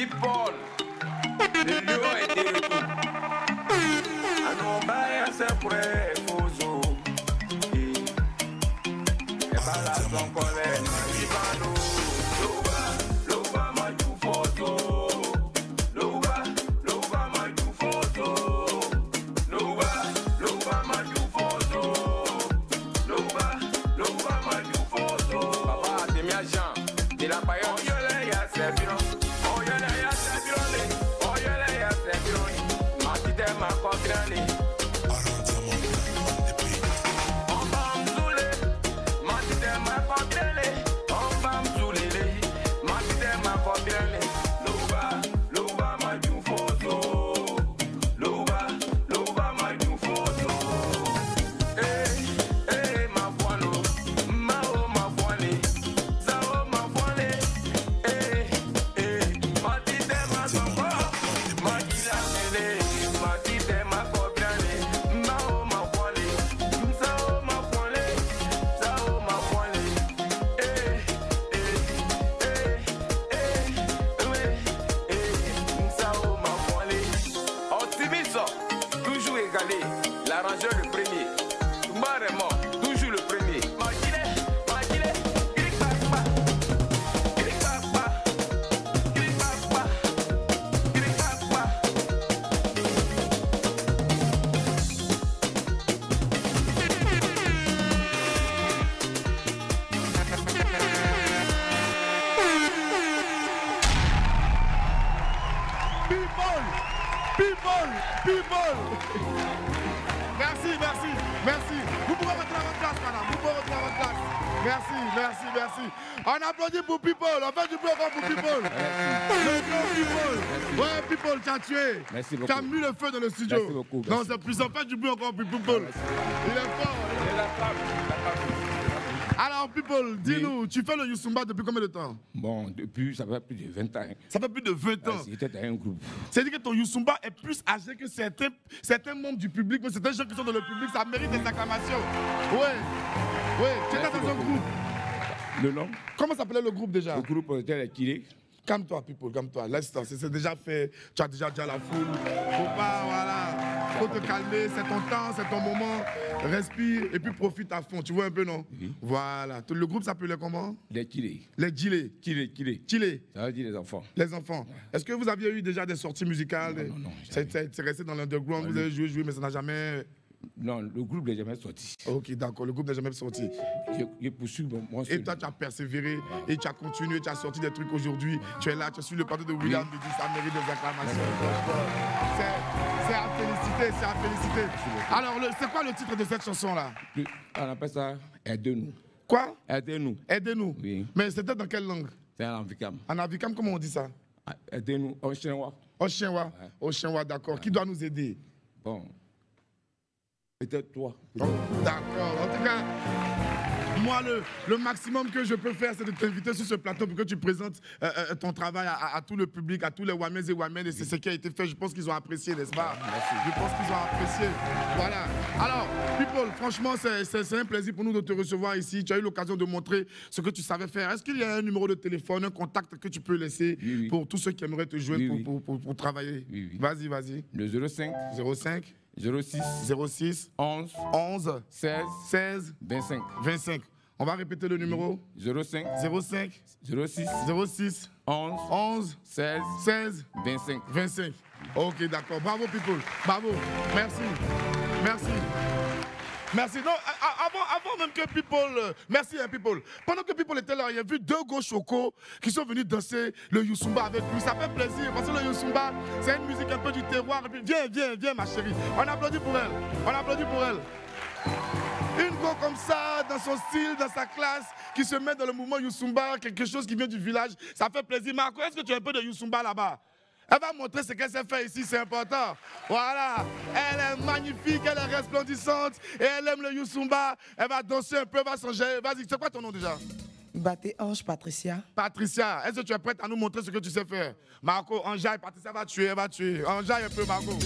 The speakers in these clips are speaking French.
People, le lieu a été retour. Anobaya c'est prêt, Fozo. Et par la son colère, Ibano. Loba, Maju Fozo. Loba, Maju Fozo. Loba, Maju Fozo. Loba, Maju Fozo. Papa, t'es mi agent, t'es la paille. Oh, yo, les y'a c'est bien. L'arrangeur le premier, Maremo, toujours le premier. People. Merci. Vous pouvez rentrer à votre place, madame. Vous pouvez rentrer à votre place. Merci. On applaudit pour People. On fait du bruit encore pour People. People. Ouais, People, tu as tué. Merci beaucoup. Tu as mis le feu dans le studio. Merci beaucoup. Non, c'est puissant. Faites du bruit encore pour People. Il est fort. Alors, People, dis-nous, tu fais le Youssumba depuis combien de temps? Bon, depuis, ça fait plus de 20 ans. Ça fait plus de 20 ans. J'étais dans un groupe. C'est-à-dire que ton Youssumba est plus âgé que certains membres du public, mais certains gens qui sont dans le public, ça mérite des acclamations. Ouais, tu étais dans un groupe. Le nom? Comment s'appelait le groupe déjà? Le groupe était les Kiré. Calme-toi, People, calme-toi. L'instant, c'est déjà fait. Tu as déjà dit à la foule. Faut pas, voilà. Faut te calmer. C'est ton temps, c'est ton moment. Respire et puis profite à fond. Tu vois un peu, non? Oui. Voilà. Le groupe s'appelait comment? Les Kiré. Les Gilets. Kiré. Ça veut dire les enfants. Les enfants. Ouais. Est-ce que vous aviez eu déjà des sorties musicales? Non. C'est resté dans l'underground. Vous avez joué, mais ça n'a jamais... Non, le groupe n'est jamais sorti. Ok, d'accord, le groupe n'est jamais sorti. J'ai poursuivi mon Et toi, tu as persévéré, et tu as continué, tu as sorti des trucs aujourd'hui. Tu es là, tu es sur le plateau de William Bidi, ça mérite des acclamations. C'est à féliciter. Alors, c'est quoi le titre de cette chanson-là? On appelle ça Aidez-nous. Quoi? Aidez-nous. Aidez-nous. Oui. Mais c'était dans quelle langue? C'est en Avikam. En Avikam, comment on dit ça? Aidez-nous en chinois. Au chinois. Au chinois, d'accord. Ouais. Qui doit nous aider? Bon. Peut-être toi. Oh, d'accord. En tout cas, moi, le maximum que je peux faire, c'est de t'inviter sur ce plateau pour que tu présentes ton travail à tout le public, à tous les Wamens et Wamens. Et c'est ce qui a été fait. Je pense qu'ils ont apprécié, n'est-ce pas? Merci. Je pense qu'ils ont apprécié. Voilà. Alors, People, franchement, c'est un plaisir pour nous de te recevoir ici. Tu as eu l'occasion de montrer ce que tu savais faire. Est-ce qu'il y a un numéro de téléphone, un contact que tu peux laisser pour tous ceux qui aimeraient te jouer pour travailler? Oui. Vas-y. Le 05 06 11 16 25. On va répéter le numéro. 05 06 11 16 25. Ok, d'accord. Bravo, People. Bravo. Merci. Non, avant même que People... merci, People. Pendant que People était là, il y a vu deux gros chocos qui sont venus danser le Youssumba avec lui. Ça fait plaisir parce que le Youssumba, c'est une musique un peu du terroir. Et puis, viens, ma chérie. On applaudit pour elle. Une go comme ça, dans son style, dans sa classe, qui se met dans le mouvement Youssumba, quelque chose qui vient du village. Ça fait plaisir. Marco, est-ce que tu as un peu de Youssumba là-bas? Elle va montrer ce qu'elle sait faire ici, c'est important. Voilà. Elle est magnifique, elle est resplendissante et elle aime le Youssumba. Elle va danser un peu, elle va changer. Vas-y, c'est quoi ton nom déjà? Baté Ange Patricia. Patricia, est-ce que tu es prête à nous montrer ce que tu sais faire? Marco, enjaille, Patricia va tuer, elle va tuer. Enjaille un peu, Marco.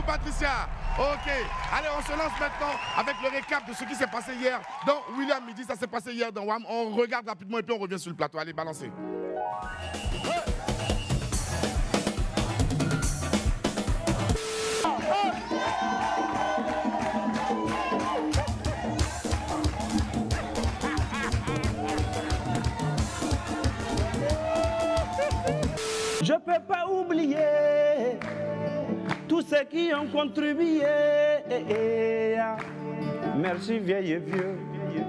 Patricia. Ok. Allez, on se lance maintenant avec le récap de ce qui s'est passé hier dans William Midi. Ça s'est passé hier dans WAM. On regarde rapidement et puis on revient sur le plateau. Allez, balancez. Je peux pas oublier tous ceux qui ont contribué. Merci vieille et vieux,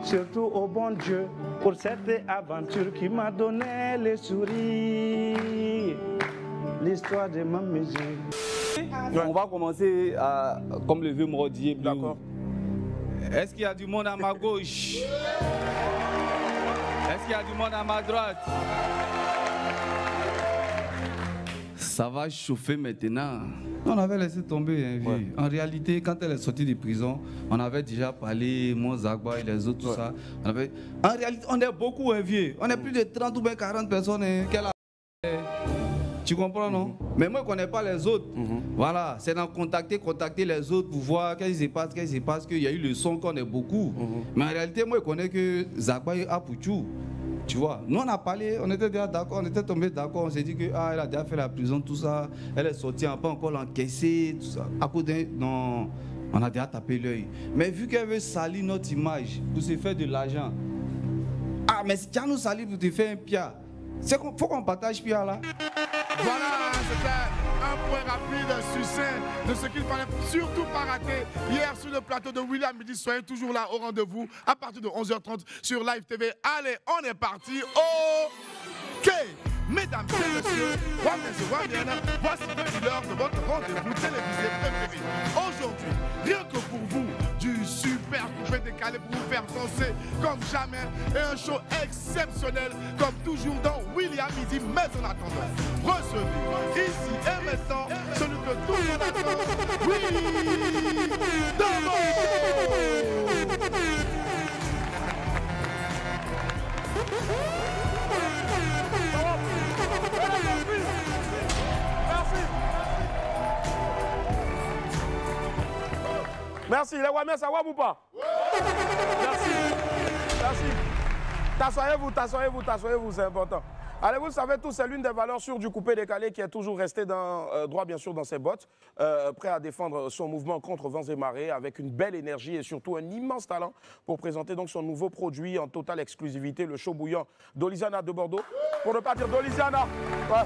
surtout au bon Dieu, pour cette aventure qui m'a donné les sourires. L'histoire de ma musique. On va commencer comme le vieux Morodier. D'accord. Est-ce qu'il y a du monde à ma gauche? Est-ce qu'il y a du monde à ma droite? Ça va chauffer maintenant. On avait laissé tomber, hein, vieux. En réalité, quand elle est sortie de prison, on avait déjà parlé, mon Zagba et les autres, tout ça. En réalité, on est beaucoup, hein, vieux. On est plus de 30 ou bien 40 personnes hein, qu'elle a. Tu comprends, non? Mais moi, je ne connais pas les autres. Voilà, c'est d'en contacter les autres pour voir qu'est-ce qui se passe, qu'il y a eu le son qu'on est beaucoup. Mais en réalité, moi, je connais que Zagba et Apouchou. Tu vois, nous on a parlé, on était déjà d'accord, on était tombés d'accord, on s'est dit que elle a déjà fait la prison, tout ça, elle est sortie, on n'a pas encore l'encaissé, tout ça. À côté, non, on a déjà tapé l'œil. Mais vu qu'elle veut salir notre image pour se faire de l'argent, ah, mais si tu as nous salir pour te faire un pia, il faut qu'on partage pia là. Voilà, c'était un point rapide, succinct de ce qu'il fallait surtout pas rater hier sur le plateau de William Midi. Soyez toujours là au rendez-vous à partir de 11h30 sur Live TV. Allez, on est parti. OK. Mesdames et messieurs, voici l'heure de votre rendez-vous télévisé préféré. Aujourd'hui, rien que pour vous, du super coupé décalé pour vous faire danser comme jamais et un show exceptionnel comme toujours dans William Midi. Mais en attendant, recevez ici et maintenant celui que tout le monde attend, Willy Damo. Merci, les Wamiens, ça va ou pas? Merci. Merci. T'assoyez-vous, c'est important. Allez, vous le savez tous, c'est l'une des valeurs sûres du coupé décalé qui est toujours resté droit, bien sûr, dans ses bottes, prêt à défendre son mouvement contre vents et marées, avec une belle énergie et surtout un immense talent pour présenter donc son nouveau produit en totale exclusivité, le chaud bouillant d'Olizana de Bordeaux. Pour ne pas dire d'Olizana. Ouais.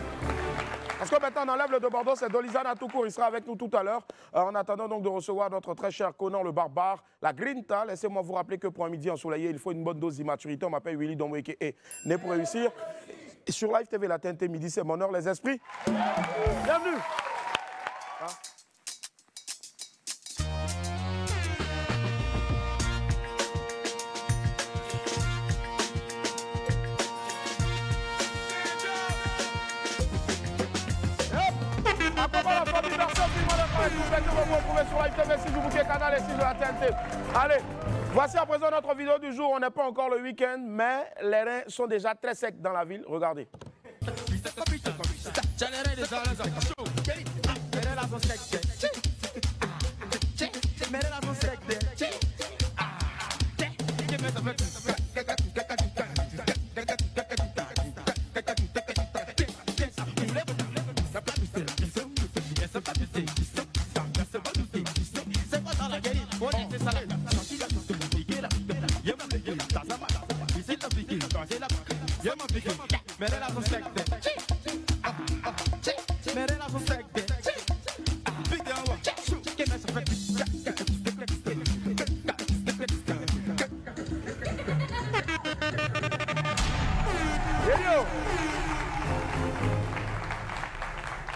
Parce que maintenant, on enlève le de Bordeaux, c'est Dolizana tout court. Il sera avec nous tout à l'heure. En attendant donc de recevoir notre très cher Conan le barbare, la Grinta. Laissez-moi vous rappeler que pour un midi ensoleillé, il faut une bonne dose d'immaturité. On m'appelle Willy Domweke et né pour réussir. Et sur Live TV, la TNT midi, c'est mon heure, les esprits. Bienvenue. Hein? Vous retrouvez sur Live TV, si vous bouquez canal et si de la TNT. Allez, voici à présent notre vidéo du jour. On n'est pas encore le week-end, mais les reins sont déjà très secs dans la ville. Regardez.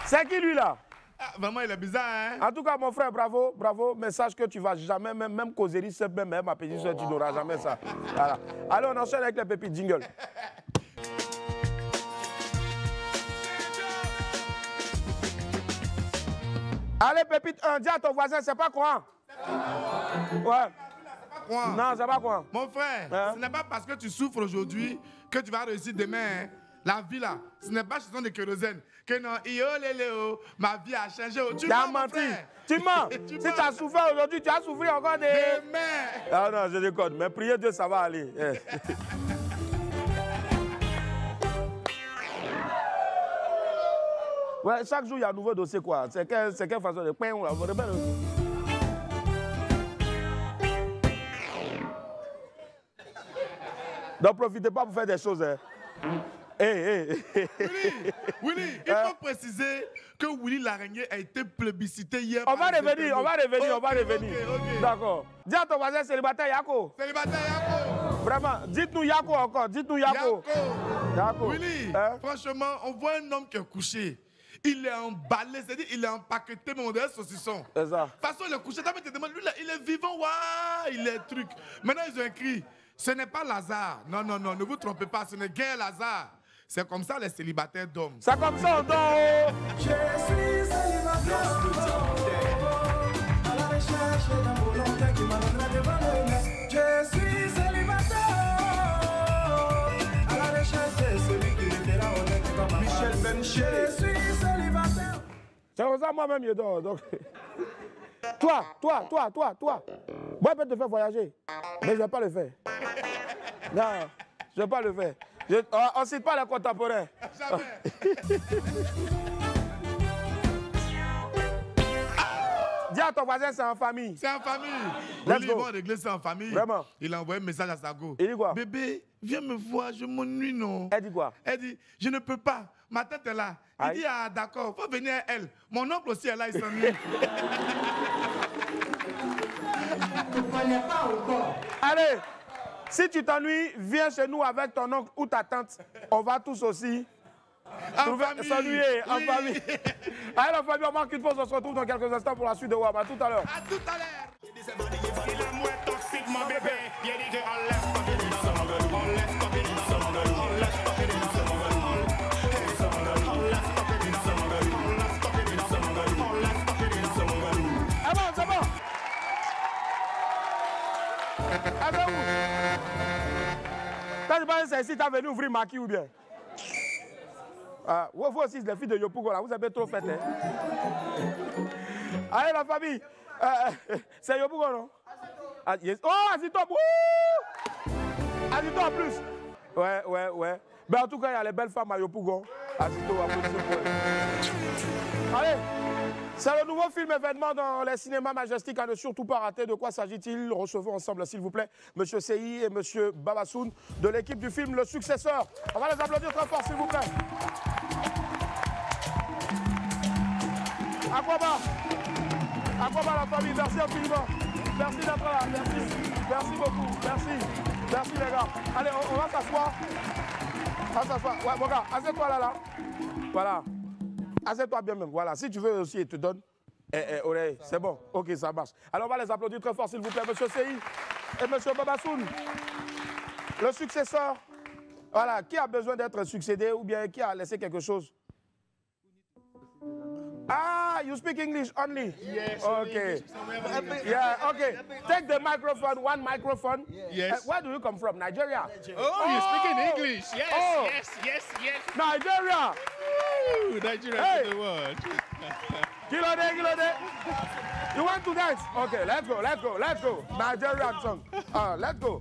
C'est qui lui là? Ah, vraiment, il est bizarre, hein? En tout cas, mon frère, bravo, bravo. Mais sache que tu vas jamais, même causerie, c'est même ma petite soeur, tu n'auras jamais ça. Voilà. Allez, on enchaîne avec les pépites jingle. Allez, pépite 1, dis à ton voisin, c'est pas quoi? Ouais. Quoi? Non, c'est pas quoi? Mon frère, Hein? ce n'est pas parce que tu souffres aujourd'hui que tu vas réussir demain. Hein? La vie là, ce n'est pas chanson de kérosène. Que non, ma vie a changé. Tu as mens, mon menti. frère. Tu mens. Tu Si mens. tu as souffert aujourd'hui, tu as souffert encore des... Demain. Ah non, je déconne. Mais priez Dieu, ça va aller. Eh. Ouais, chaque jour, il y a un nouveau dossier, quoi. C'est quelle façon de... Donc, profitez pas pour faire des choses. Hein. Willy, il faut préciser que Willy l'araignée a été plébiscité hier. On va par les revenir, on va revenir, on va internautes. revenir. Ok. D'accord. Dis à ton voisin célibataire, Yako. Célibataire Yako. Vraiment, dites-nous Yako encore, dites-nous Yako. Yako. Willy, Hein? franchement, on voit un homme qui est couché. Il est emballé, c'est-à-dire il est empaqueté, mais on dirait saucisson. C'est ça. De toute façon, il est couché, t'as te demandes, lui là, il est vivant, waouh, il est truc. Maintenant, ils ont écrit, ce n'est pas Lazare. Non, non, non, ne vous trompez pas, ce n'est guère Lazare. C'est comme ça les célibataires d'hommes. C'est comme ça, on dort. Je suis célibataire, à la recherche d'un volontaire qui m'amènera devant le nez. Je suis célibataire, à la recherche de celui qui m'aidera honnête comme Michel Benché. Je suis célibataire. C'est comme ça, moi-même, je dors. Donc... Toi. Moi, je peux te faire voyager, mais je ne vais pas le faire. Non, je ne vais pas le faire. On ne cite pas les contemporains. Jamais. Dis à ton voisin, c'est en famille. C'est en famille. Let's Willy, go. ils vont régler ça en famille. Vraiment. Il a envoyé un message à Sago. Il dit quoi? Bébé, viens me voir, je m'ennuie, non. Elle dit quoi? Elle dit, je ne peux pas. Ma tante est là. Il Aïe. dit, ah d'accord, faut venir à elle. Mon oncle aussi est là, il s'ennuie. Allez, si tu t'ennuies, viens chez nous avec ton oncle ou ta tante. On va tous aussi En famille. s'ennuyer en Oui. famille. Allez, la famille, on marque une pause. On se retrouve dans quelques instants pour la suite de WAP. À tout à l'heure. À tout à l'heure. Il est moins toxique, mon bébé. Il dit que on laisse pas qu'il est son gueule. On laisse pas qu'il est son gueule. On laisse pas qu'il est son gueule. Hey, son gueule. On laisse pas qu'il est son gueule. On laisse pas qu'il est son gueule. On laisse pas qu'il est son gueule. Ah bon, c'est bon. Avec vous. Quand je pense que c'est ici, t'as venu ouvrir Maki ou bien? Ah, vous aussi, les filles de Yopougo, là, vous avez trop fait. Hein? Allez, la famille. C'est Yopougo, non? Ah, yes. Oh, Azito! Azito en plus. Ouais. Ben, en tout cas, il y a les belles femmes à Yopougo. Azito, applaudissez pour elles. Allez. C'est le nouveau film événement dans les cinémas Majestic à ne surtout pas rater. De quoi s'agit-il? Recevons ensemble, s'il vous plaît, Monsieur CI et Monsieur Babassoun de l'équipe du film Le Successeur. On va les applaudir très fort, s'il vous plaît. Aquaba, la famille, merci infiniment. Merci d'être là, merci beaucoup, merci les gars. Allez, on va s'asseoir. On va s'asseoir. Ouais, mon gars, assieds-toi là. Voilà. Assieds-toi bien même. Voilà. Si tu veux aussi, il te donne. Oreille. C'est bon. Ok, ça marche. Alors, on va les applaudir très fort, s'il vous plaît, Monsieur CI et Monsieur Babassoun. Le successeur. Voilà. Qui a besoin d'être succédé ou bien qui a laissé quelque chose? Ah, you speak English only? Yes. Okay. Yeah, okay. Take the microphone, one microphone. Yes. Where do you come from? Nigeria? Oh, you speak in English? Yes, Oh. yes. Nigeria! Woo, Nigeria Hey. to the world. Kilode. You want to dance? Okay, let's go. Nigerian song. Let's go.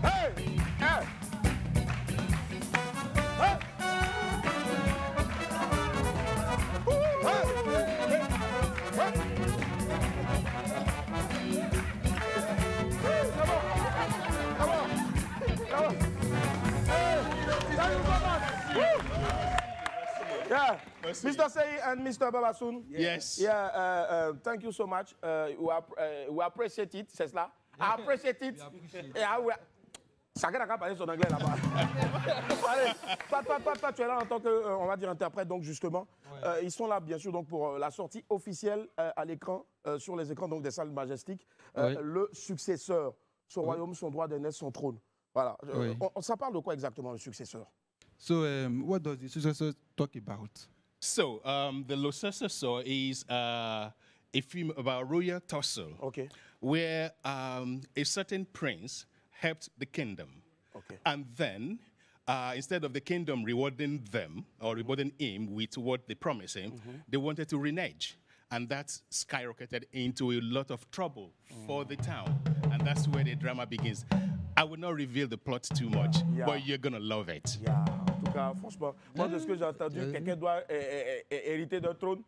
Hey! Yeah, Mr. Sey and Mr. Babassoun. Yes. Yeah, thank you so much. We appreciate it, c'est cela. I appreciate it. Chacun n'a qu'à parler son anglais là-bas. Allez, toi, tu es là en tant que, on va dire, interprète, donc justement. Ils sont là, bien sûr, donc pour la sortie officielle à l'écran, sur les écrans donc, des salles Majestic. Le successeur, son royaume, son droit d'aînesse, son trône. Voilà. Ça parle de quoi exactement, le successeur? So, what does the successor talk about? So, the Losasa Saw is a film about royal tussle, Okay. where a certain prince helped the kingdom. Okay. And then, instead of the kingdom rewarding them or rewarding him with what they promised him, they wanted to renege. And that skyrocketed into a lot of trouble for the town. And that's where the drama begins. I will not reveal the plot too much, Yeah. but you're going to love it. Yeah, en tout cas, franchement, moi, de ce que j'ai entendu, quelqu'un doit hériter d'un trône,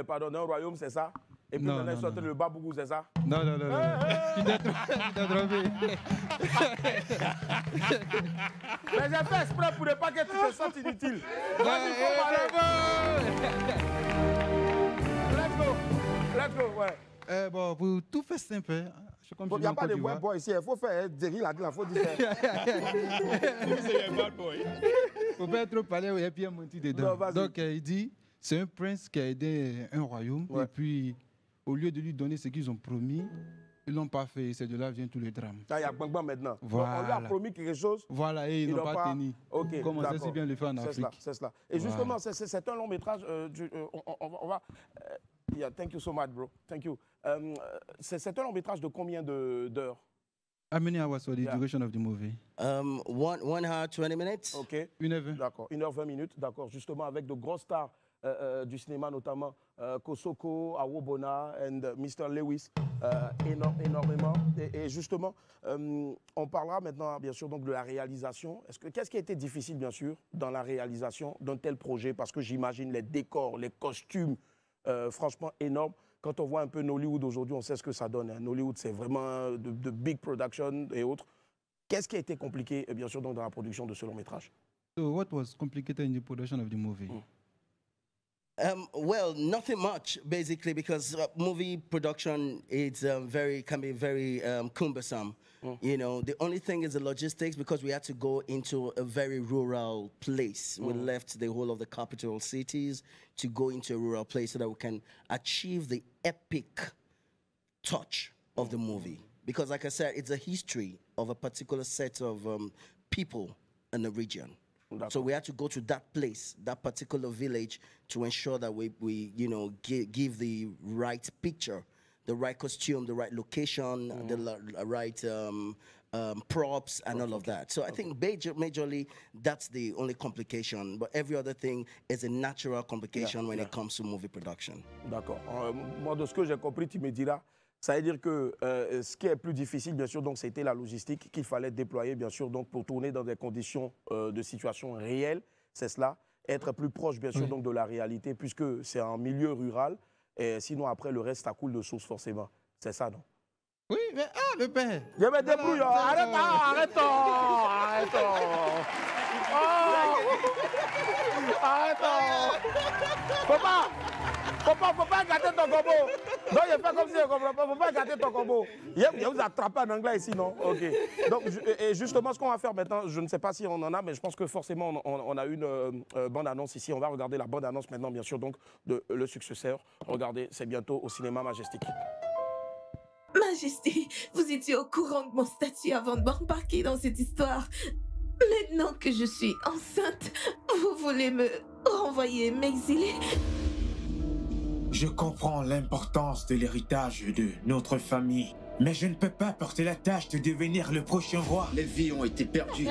pardon, d'un royaume, c'est ça? Et puis Non, maintenant, il non, sortent non. le Babougou, c'est ça? Non, non, non, non. Tu t'es trompé. Mais j'ai fait exprès pour ne pas que tu te sentes inutile. Vas-y, faut parler. Let's go, ouais. Bon, pour tout faire simple, hein, je Il n'y a pas de web boy ici, il faut faire des riz là, il faut dire. Faut pas trop parler, et puis il y a menti dedans. Non, vas-y. Donc, il dit, c'est un prince qui a aidé un royaume, Ouais. et puis, au lieu de lui donner ce qu'ils ont promis, ils l'ont pas fait, et c'est de là vient tout le drame. Là, il y a Bang Bang maintenant. Voilà. Donc, on lui a promis quelque chose. Voilà, et ils n'ont pas tenu. Ok, Comme on sait d'accord. si bien le faire en C'est Afrique. cela, c'est cela. Et Voilà. justement, c'est un long métrage. On va. Yeah, thank you so much, bro. Thank you. C'est un long métrage de combien d'heures? How many hours for the Yeah. duration of the movie? 1 hour, 20 minutes. Ok. 1h20. D'accord. 1h20 minutes, d'accord. Justement, avec de grosses stars du cinéma, notamment Kosoko, Awobona et Mr. Lewis, énormément. Et justement, on parlera maintenant, bien sûr, donc, de la réalisation. Qu'est-ce qui a été difficile, bien sûr, dans la réalisation d'un tel projet? Parce que j'imagine les décors, les costumes, franchement énormes. Quand on voit un peu Nollywood aujourd'hui, on sait ce que ça donne. Hein. Nollywood, c'est vraiment de big production et autres. Qu'est-ce qui a été compliqué, bien sûr, donc, dans la production de ce long métrage? So, what was complicated in the production of the movie? Well, nothing much basically, because movie production can be very cumbersome. You know, the only thing is the logistics, because we had to go into a very rural place. We left the whole of the capital cities to go into a rural place so that we can achieve the epic touch of the movie. Because, like I said, it's a history of a particular set of people in the region. So we had to go to that place, that particular village, to ensure that we give the right picture, the right costume, the right location, the right props, and all of that. So I think majorly that's the only complication. But every other thing is a natural complication when it comes to movie production. D'accord. Moi, de ce que j'ai compris, tu me diras. Ça veut dire que ce qui est plus difficile, bien sûr, donc, c'était la logistique qu'il fallait déployer, bien sûr, donc, pour tourner dans des conditions de situation réelles. C'est cela. Être plus proche, bien sûr, donc, de la réalité, puisque c'est un milieu rural. Et sinon, après, le reste, ça coule de source, forcément. C'est ça, non? Oui, mais le père. Je me débrouille. Arrête. Faut pas gâter ton combo. Donc, il fait comme si je ne comprends pas. Faut pas gâter ton combo. Il vous attraper en anglais ici, non? Ok. Donc, et justement, ce qu'on va faire maintenant, je ne sais pas si on en a, mais je pense que forcément, on a une bande-annonce ici. On va regarder la bande-annonce maintenant, bien sûr, donc, de Le Successeur. Regardez, c'est bientôt au cinéma Majestic. Majesté, vous étiez au courant de mon statut avant de m'embarquer dans cette histoire. Maintenant que je suis enceinte, vous voulez me renvoyer, m'exiler? Je comprends l'importance de l'héritage de notre famille, mais je ne peux pas porter la tâche de devenir le prochain roi. Les vies ont été perdues,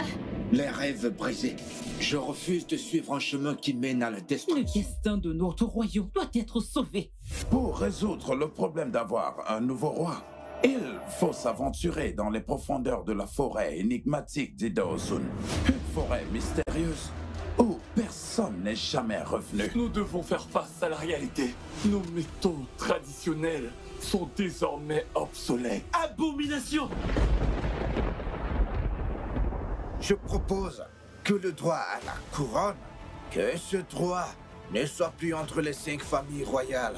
les rêves brisés. Je refuse de suivre un chemin qui mène à la destruction. Le destin de notre royaume doit être sauvé. Pour résoudre le problème d'avoir un nouveau roi, il faut s'aventurer dans les profondeurs de la forêt énigmatique d'Idaosun. Une forêt mystérieuse où personne n'est jamais revenu. Nous devons faire face à la réalité. Nos méthodes traditionnelles sont désormais obsolètes. Abomination! Je propose que le droit à la couronne, que ce droit ne soit plus entre les 5 familles royales.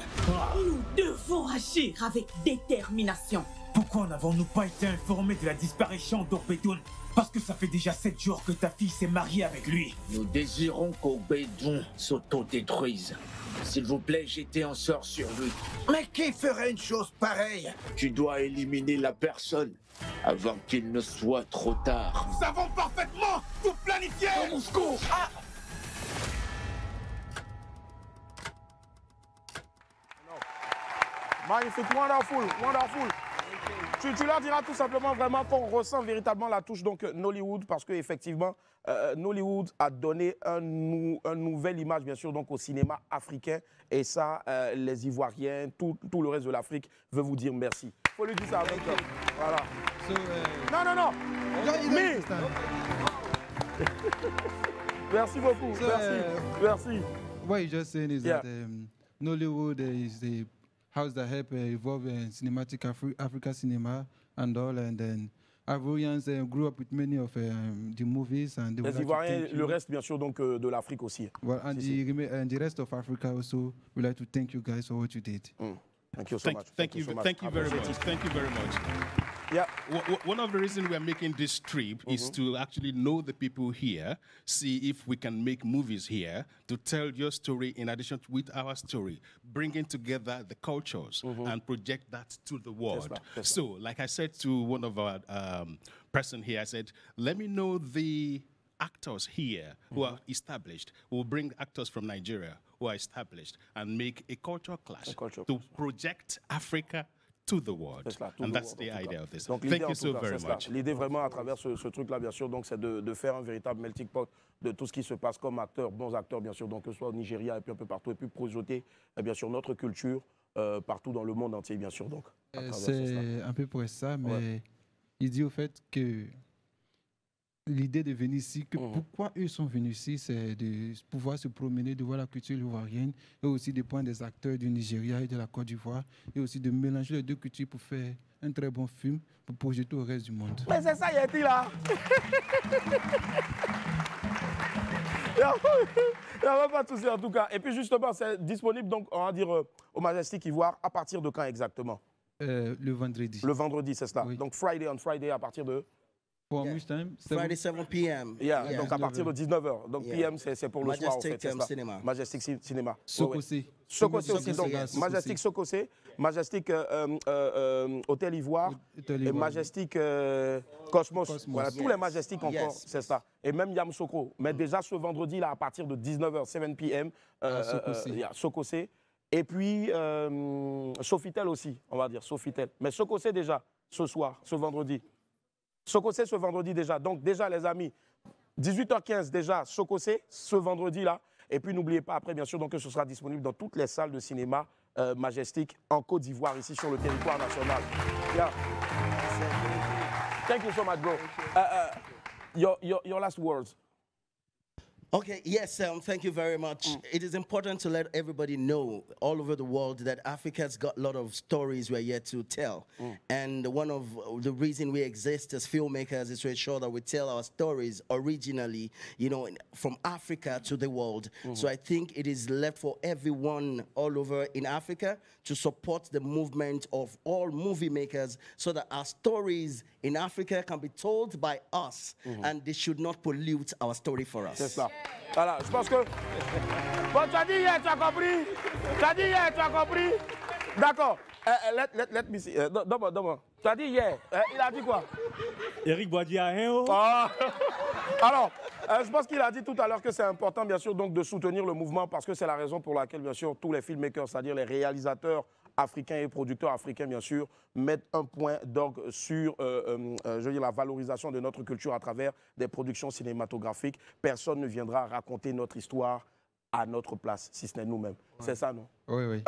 Nous devons agir avec détermination. Pourquoi n'avons-nous pas été informés de la disparition d'Orbedun? Parce que ça fait déjà 7 jours que ta fille s'est mariée avec lui. Nous désirons qu'Orbedun s'autodétruise. S'il vous plaît, jetez un sort sur lui. Mais qui ferait une chose pareille? Tu dois éliminer la personne avant qu'il ne soit trop tard. Nous savons parfaitement tout planifié. Mon secours! Magnifique, wonderful, wonderful. Tu leur diras tout simplement vraiment qu'on ressent véritablement la touche donc Nollywood parce qu'effectivement, Nollywood a donné une nouvelle image bien sûr donc au cinéma africain et ça, les Ivoiriens, tout le reste de l'Afrique veut vous dire merci. Il faut lui dire ça avec voilà. Non. Mais... Merci beaucoup, merci. What you just saying is that Nollywood is the house that help evolve cinematic Africa cinema and all, and then Ivorians grew up with many of the movies and les Ivoiriens, le reste bien sûr donc de l'Afrique aussi. Well, and the rest of Africa also, we'd like to thank you guys for what you did. Thank you so much. Thank you very much. Thank you very much. Yeah. One of the reasons we are making this trip is to actually know the people here, see if we can make movies here to tell your story in addition with our story, bringing together the cultures and project that to the world. So, like I said to one of our person here, I said, let me know the actors here who are established. We'll bring actors from Nigeria who are established and make a cultural clash to project Africa to the world. And that's the idea of this. Donc, Thank you so very much. L'idée vraiment à travers ce truc-là, bien sûr, donc c'est de faire un véritable melting pot de tout ce qui se passe comme acteurs, bons acteurs, bien sûr, donc que ce soit au Nigeria et puis un peu partout, et puis projeter, bien sûr, notre culture partout dans le monde entier, bien sûr. Donc, c'est un peu pour ça, mais il dit au fait que l'idée de venir ici, que pourquoi eux sont venus ici, c'est de pouvoir se promener, de voir la culture ivoirienne, et aussi de prendre des acteurs du Nigeria et de la Côte d'Ivoire, et aussi de mélanger les deux cultures pour faire un très bon film, pour projeter au reste du monde. Mais c'est ça, Yeti, là. Il n'y a pas de souci en tout cas. Et puis justement, c'est disponible donc, on va dire, au Majestic Ivoire à partir de quand exactement? Le vendredi. Le vendredi, c'est cela. Oui. Donc on Friday à partir de... For which time? Friday 7 p.m. Yeah, donc à partir de 19h. Donc PM, c'est pour le soir, en fait. Cinema. Majestic Cinéma. Sokosé. Sokosé aussi, donc Majestic Sokosé, Majestic Hôtel Ivoire, et Majestic Cosmos. Voilà, tous les Majestic encore, c'est ça. Et même Yamsoko. Mais déjà ce vendredi, là, à partir de 19h, 7 p.m., Sokosé. Et puis Sofitel aussi, on va dire, Sofitel. Mais Sokosé déjà, ce soir, ce vendredi. Sokosé ce vendredi déjà. Donc déjà les amis, 18h15 déjà, Sokosé ce vendredi-là. Et puis n'oubliez pas après bien sûr donc, que ce sera disponible dans toutes les salles de cinéma Majestic en Côte d'Ivoire, ici sur le territoire national. Yeah. Thank you so much, bro. Your last words. Okay, yes, thank you very much. It is important to let everybody know all over the world that Africa's got a lot of stories we're yet to tell. And one of the reason we exist as filmmakers is to ensure that we tell our stories originally, you know, from Africa to the world. So I think it is left for everyone all over in Africa to support the movement of all movie makers so that our stories in Africa can be told by us and they should not pollute our story for us. C'est ça. Voilà, je pense que... Bon, tu as dit hier, tu as compris. Tu as dit hier, tu as compris. D'accord. Let me see. Donne-moi. Tu as dit hier. Il a dit quoi? Eric Boadi a rien. Alors, je pense qu'il a dit tout à l'heure que c'est important, bien sûr, donc, de soutenir le mouvement parce que c'est la raison pour laquelle, bien sûr, tous les filmmakers, c'est-à-dire les réalisateurs africains et producteurs africains, bien sûr, mettent un point d'orgue sur je veux dire, la valorisation de notre culture à travers des productions cinématographiques. Personne ne viendra raconter notre histoire à notre place, si ce n'est nous-mêmes. C'est ça, non? Oui, oui.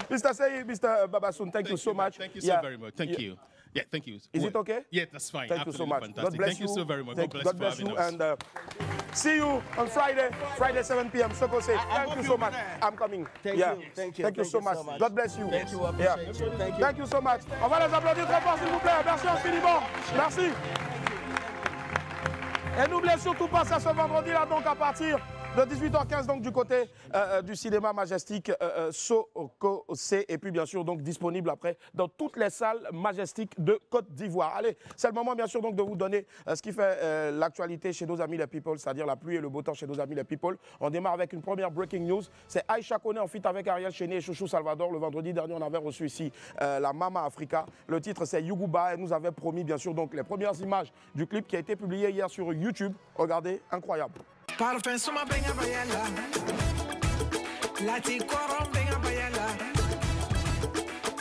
Mr. Sey, Mr. Babasoun, thank you so much. Thank you so very much. Thank you. Yeah, thank you. Is it okay? Yeah, that's fine. Thank you so much. Fantastic. God bless Thank you so very much. God bless you. And see you on Friday 7 p.m. Sokosé. Thank you so much. I'm coming. Thank you so much. God bless you. Thank you. Appreciate you. Thank you so much. On va les applaudir très fort, s'il vous plaît. Merci infiniment. Merci. Et n'oubliez surtout pas, ça ce vendredi-là, donc à partir de 18h15, donc du côté du cinéma Majestic Sokosé. Et puis bien sûr, donc disponible après dans toutes les salles Majestic de Côte d'Ivoire. Allez, c'est le moment bien sûr donc de vous donner ce qui fait l'actualité chez nos amis les people, c'est-à-dire la pluie et le beau temps chez nos amis les people. On démarre avec une première breaking news. C'est Aïcha Koné en feat avec Ariel Chéné et Chouchou Salvador. Le vendredi dernier, on avait reçu ici la Mama Africa. Le titre, c'est Yuguba. Elle nous avait promis bien sûr donc les premières images du clip qui a été publié hier sur YouTube. Regardez, incroyable. Parfum suma benga bayala. Lati korom benga bayala.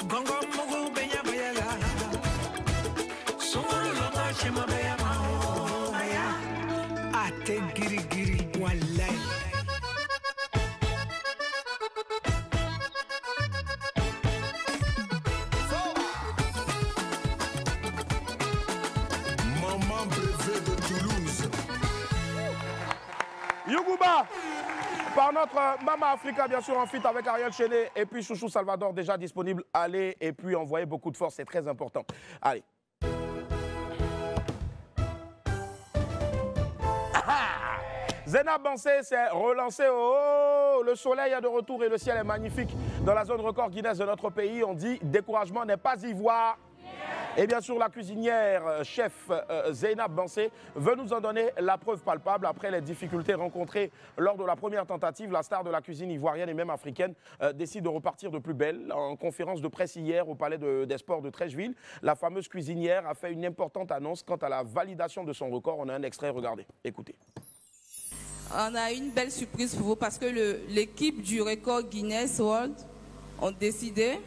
Gongo mugu benga bayala. Sumuru longa shema benga mao. Ate giri giri wallahi. Maman brevet de Toulouse. Yougouba, par notre Mama Africa, bien sûr, en feat avec Ariel Chené et puis Chouchou Salvador, déjà disponible. Allez, et puis envoyez beaucoup de force, c'est très important. Allez. Zainab Bansé s'est relancé. Oh, le soleil est de retour et le ciel est magnifique. Dans la zone record Guinness de notre pays, on dit découragement n'est pas ivoire. Et bien sûr, la cuisinière chef Zainab Bansé veut nous en donner la preuve palpable. Après les difficultés rencontrées lors de la première tentative, la star de la cuisine ivoirienne et même africaine décide de repartir de plus belle. En conférence de presse hier au Palais des Sports de Trècheville, la fameuse cuisinière a fait une importante annonce quant à la validation de son record. On a un extrait, regardez, écoutez. On a une belle surprise pour vous parce que l'équipe du record Guinness World ont décidé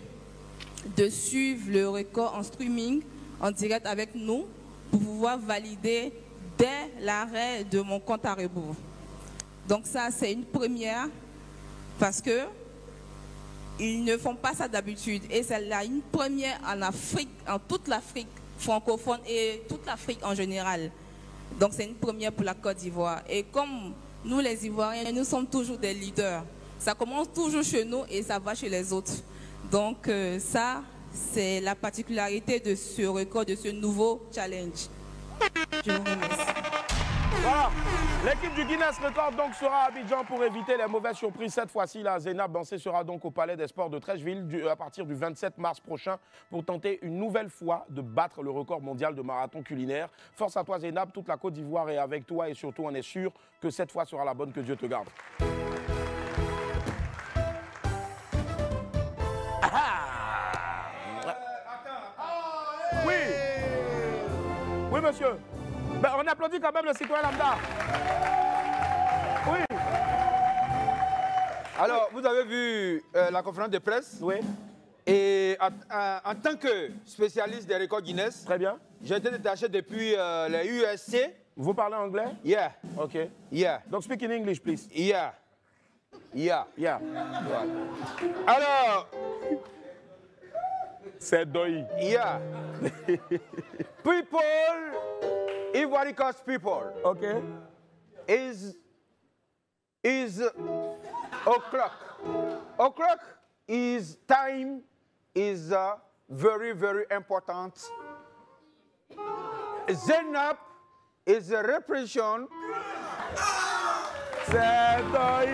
de suivre le record en streaming, en direct avec nous, pour pouvoir valider dès l'arrêt de mon compte à rebours. Donc ça, c'est une première parce que ils ne font pas ça d'habitude. Et c'est là une première en Afrique, en toute l'Afrique francophone et toute l'Afrique en général. Donc c'est une première pour la Côte d'Ivoire. Et comme nous, les Ivoiriens, nous sommes toujours des leaders. Ça commence toujours chez nous et ça va chez les autres. Donc ça, c'est la particularité de ce record, de ce nouveau challenge. Je vous remercie. Voilà, l'équipe du Guinness Record donc sera à Abidjan pour éviter les mauvaises surprises. Cette fois-ci, la Zainab Bansé sera donc au Palais des Sports de Trècheville à partir du 27 mars prochain pour tenter une nouvelle fois de battre le record mondial de marathon culinaire. Force à toi Zainab, toute la Côte d'Ivoire est avec toi et surtout on est sûr que cette fois sera la bonne, que Dieu te garde. Oui. Oui, monsieur. Ben, on applaudit quand même le citoyen lambda. Oui. Alors, vous avez vu la conférence de presse? Oui. Et en tant que spécialiste des records Guinness, très bien. J'ai été détaché depuis les USC. Vous parlez anglais? Yeah. OK. Yeah. Donc, speak in English, please. Yeah. Yeah. Yeah. Alors, c'est doi. Yeah. People, Ivory Coast people. Okay. Is o'clock. O'clock is time is very, very important. Zainab is a repression. C'est doi.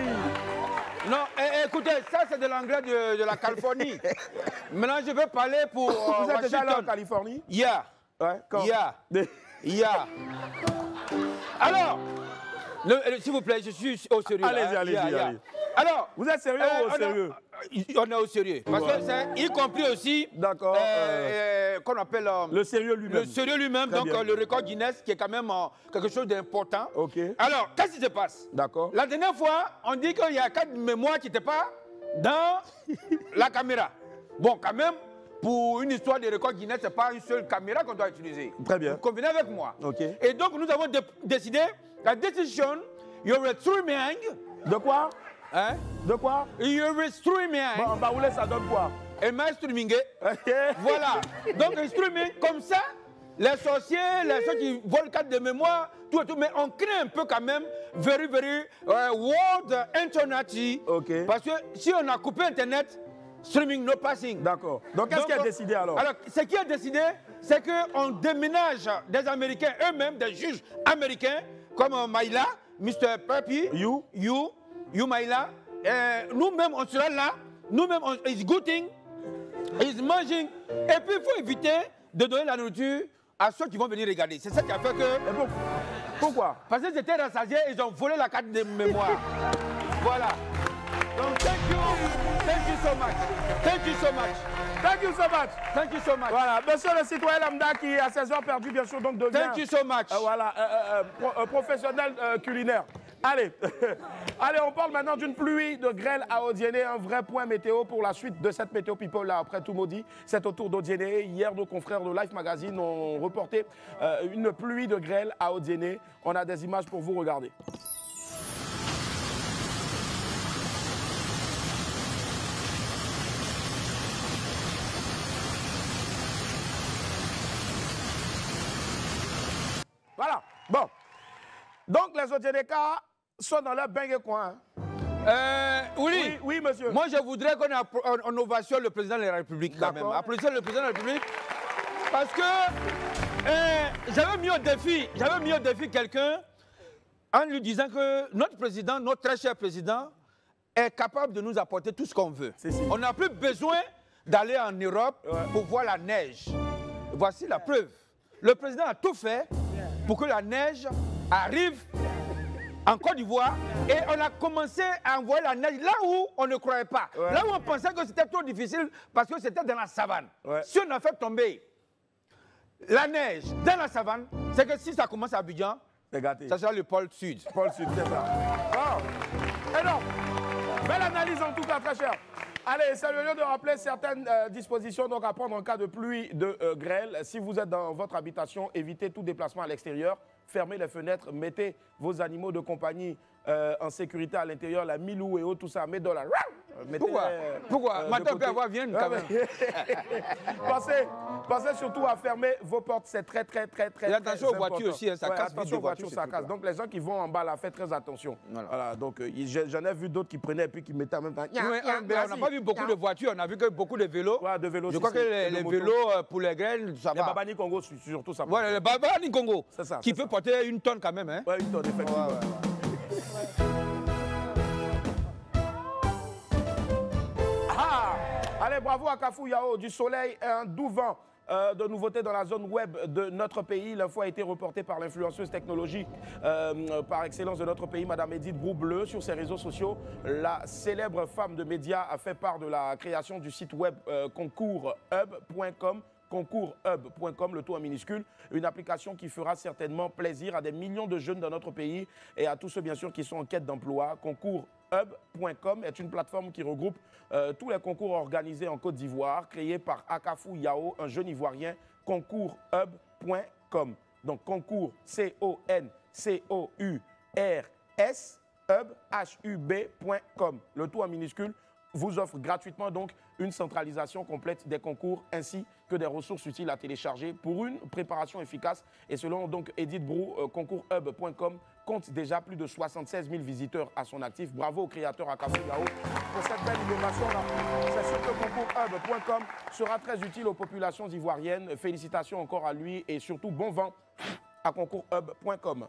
Non, écoutez, ça c'est de l'anglais de la Californie. Maintenant, je vais parler pour Vous êtes déjà allé en Washington. Californie? Yeah. Ouais, quand? Yeah. Yeah. Alors, s'il vous plaît, je suis au sérieux. Allez-y, hein. allez-y, Yeah, yeah. allez-y. Alors, vous êtes sérieux ou au sérieux? On est au sérieux. Parce que c'est y compris aussi, d'accord, qu'on appelle le sérieux lui-même. Le sérieux lui-même, Très donc bien. le record Guinness, qui est quand même quelque chose d'important. Ok. Alors, qu'est-ce qui se passe? D'accord. La dernière fois, on dit qu'il y a 4 mémoires qui n'étaient pas dans la caméra. Bon, quand même, pour une histoire de record Guinness, ce n'est pas une seule caméra qu'on doit utiliser. Très bien. Vous convenez avec moi? Ok. Et donc, nous avons décidé, la décision, you're streaming. De quoi? Hein? De quoi? You're streaming. Bon, bah, vous ça donne quoi? Et m'a streamingé. Voilà. Donc, un streaming comme ça, les sorciers, les gens qui volent carte de mémoire, tout et tout, mais on crée un peu quand même very, very world internet. Ok. Parce que si on a coupé Internet, streaming no passing. D'accord. Donc, qu'est-ce qui a décidé alors? Alors, ce qui a décidé, c'est qu'on déménage des Américains eux-mêmes, des juges américains, comme Maïla, Mr. Pepi, you Maïla. Nous-mêmes, on sera là. Nous-mêmes, is goûting, is manging. Et puis, il faut éviter de donner la nourriture à ceux qui vont venir regarder. C'est ça qui a fait que... Pourquoi? Parce qu'ils étaient rassasiés, ils ont volé la carte de mémoire. Voilà. Donc, thank you so much. Thank you so much. Thank you so much. Thank you so much. Voilà, monsieur le citoyen lambda qui, à 16 heures perdu, bien sûr, donc devient... Thank you so much. Voilà, professionnel culinaire. Allez, allez, on parle maintenant d'une pluie de grêle à Odiéné, un vrai point météo pour la suite de cette météo people là. Après tout maudit, c'est au tour d'Odiéné. Hier, nos confrères de Life Magazine ont reporté une pluie de grêle à Odiéné. On a des images pour vous regarder. Voilà, bon. Donc les Odiénékas sont dans leur bengue coin. Oui, oui, monsieur. Moi, je voudrais qu'on ovationne le président de la République quand même. Applaudissez le président de la République. Parce que j'avais mis au défi quelqu'un en lui disant que notre président, notre très cher président, est capable de nous apporter tout ce qu'on veut. On n'a plus besoin d'aller en Europe pour voir la neige. Voici la preuve. Le président a tout fait pour que la neige arrive en Côte d'Ivoire et on a commencé à envoyer la neige là où on ne croyait pas. Là où on pensait que c'était trop difficile parce que c'était dans la savane. Si on a fait tomber la neige dans la savane, c'est que si ça commence à Abidjan, ça sera le pôle sud. Pôle sud, c'est ça. Wow. Et donc, belle analyse en tout cas, très cher. Allez, c'est le lieu de rappeler certaines dispositions donc à prendre en cas de pluie, de grêle. Si vous êtes dans votre habitation, évitez tout déplacement à l'extérieur. Fermez les fenêtres, mettez vos animaux de compagnie en sécurité à l'intérieur, la milou et autres, tout ça. Mettez la... Pourquoi Maintenant, on peut avoir viande quand même. Pensez surtout à fermer vos portes, c'est très et attention aux voitures aussi, hein, ça casse. Attention aux voitures, ça casse. Donc les gens qui vont en bas là, faites très attention. Voilà, donc j'en ai vu d'autres qui prenaient et puis qui mettaient en même temps. On n'a pas vu beaucoup de voitures, on a vu que beaucoup de vélos. De vélos. Je crois que les vélos pour les graines, ça va. Les Babani Congo, surtout ça. Voilà, les Babani Congo. C'est ça. Qui peut porter une tonne quand même. Hein. Ouais, une tonne, effectivement. Allez, bravo à Kafou Yao, du soleil et un doux vent. De nouveautés dans la zone web de notre pays. L'info a été reportée par l'influenceuse technologique par excellence de notre pays, Madame Edith Broubleu, sur ses réseaux sociaux. La célèbre femme de médias a fait part de la création du site web concourshub.com. Concourshub.com, le tout en minuscule, une application qui fera certainement plaisir à des millions de jeunes dans notre pays et à tous ceux bien sûr qui sont en quête d'emploi. Concourshub.com est une plateforme qui regroupe tous les concours organisés en Côte d'Ivoire, créée par Akafou Yao, un jeune Ivoirien. Concourshub.com. Donc concours, C-O-N-C-O-U-R-S, hub.com. Le tout en minuscule vous offre gratuitement donc une centralisation complète des concours ainsi que des ressources utiles à télécharger pour une préparation efficace. Et selon donc Edith Brou, concourshub.com compte déjà plus de 76 000 visiteurs à son actif. Bravo au créateur Akafou Yao pour cette belle innovation-là. C'est sûr que concourshub.com sera très utile aux populations ivoiriennes. Félicitations encore à lui et surtout bon vent à concourshub.com.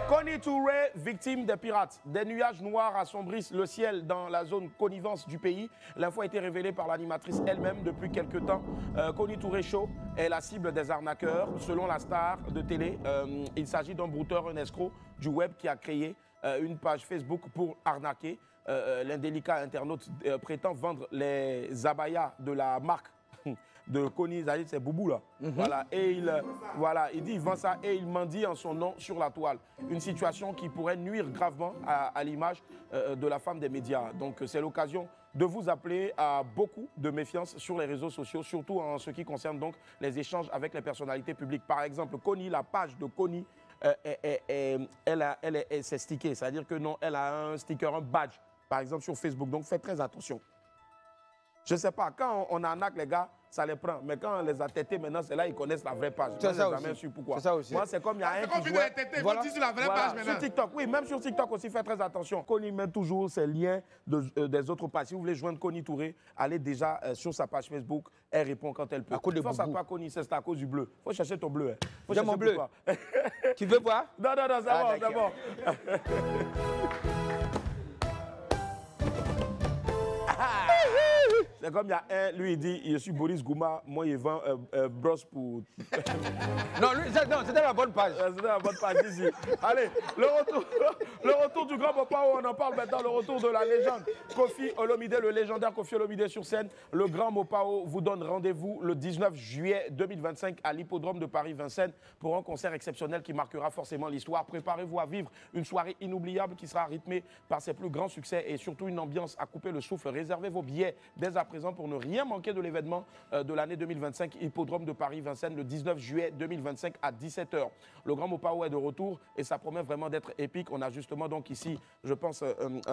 Kony Touré, victime des pirates. Des nuages noirs assombrissent le ciel dans la zone connivence du pays. L'info a été révélée par l'animatrice elle-même depuis quelques temps. Kony Touré Show est la cible des arnaqueurs. Selon la star de télé, il s'agit d'un brouteur, un escroc du web qui a créé une page Facebook pour arnaquer. L'indélicat internaute prétend vendre les abayas de la marque de Kony, c'est Boubou là. Voilà, et il dit il vend ça et il mendie en son nom sur la toile. Une situation qui pourrait nuire gravement à l'image de la femme des médias. Donc c'est l'occasion de vous appeler à beaucoup de méfiance sur les réseaux sociaux, surtout en ce qui concerne donc les échanges avec les personnalités publiques. Par exemple, Kony, la page de Kony, c'est stické, c'est-à-dire que non, elle a un sticker, un badge, par exemple sur Facebook. Donc faites très attention. Je ne sais pas, quand on arnaque les gars, ça les prend. Mais quand on les a tétés, maintenant, c'est là ils connaissent la vraie page. C'est ça aussi. Jamais su pourquoi. C'est ça aussi. Moi, c'est comme il y a un qui jouait... Voilà. Sur la vraie page maintenant. Sur TikTok, oui, même sur TikTok aussi, faites très attention. Kony met toujours ses liens des autres pages. Si vous voulez joindre Kony Touré, allez déjà sur sa page Facebook. Elle répond quand elle peut. Force à toi, Kony, c'est à cause du bleu. Il faut chercher ton bleu. J'ai mon bleu. Tu veux voir? Non, c'est bon. C'est comme il y a un, lui il dit, je suis Boris Gouma, moi il vend brosse pour... Non, lui, c'était la bonne page. C'était la bonne page ici. Allez, le retour du grand Mopao, on en parle maintenant, le retour de la légende. Kofi Olomide, le légendaire Kofi Olomide sur scène. Le grand Mopao vous donne rendez-vous le 19 juillet 2025 à l'hippodrome de Paris-Vincennes pour un concert exceptionnel qui marquera forcément l'histoire. Préparez-vous à vivre une soirée inoubliable qui sera rythmée par ses plus grands succès et surtout une ambiance à couper le souffle. Réservez vos billets dès à présent pour ne rien manquer de l'événement de l'année 2025, hippodrome de Paris-Vincennes, le 19 juillet 2025 à 17h. Le grand Mopao est de retour et ça promet vraiment d'être épique. On a justement donc ici, je pense,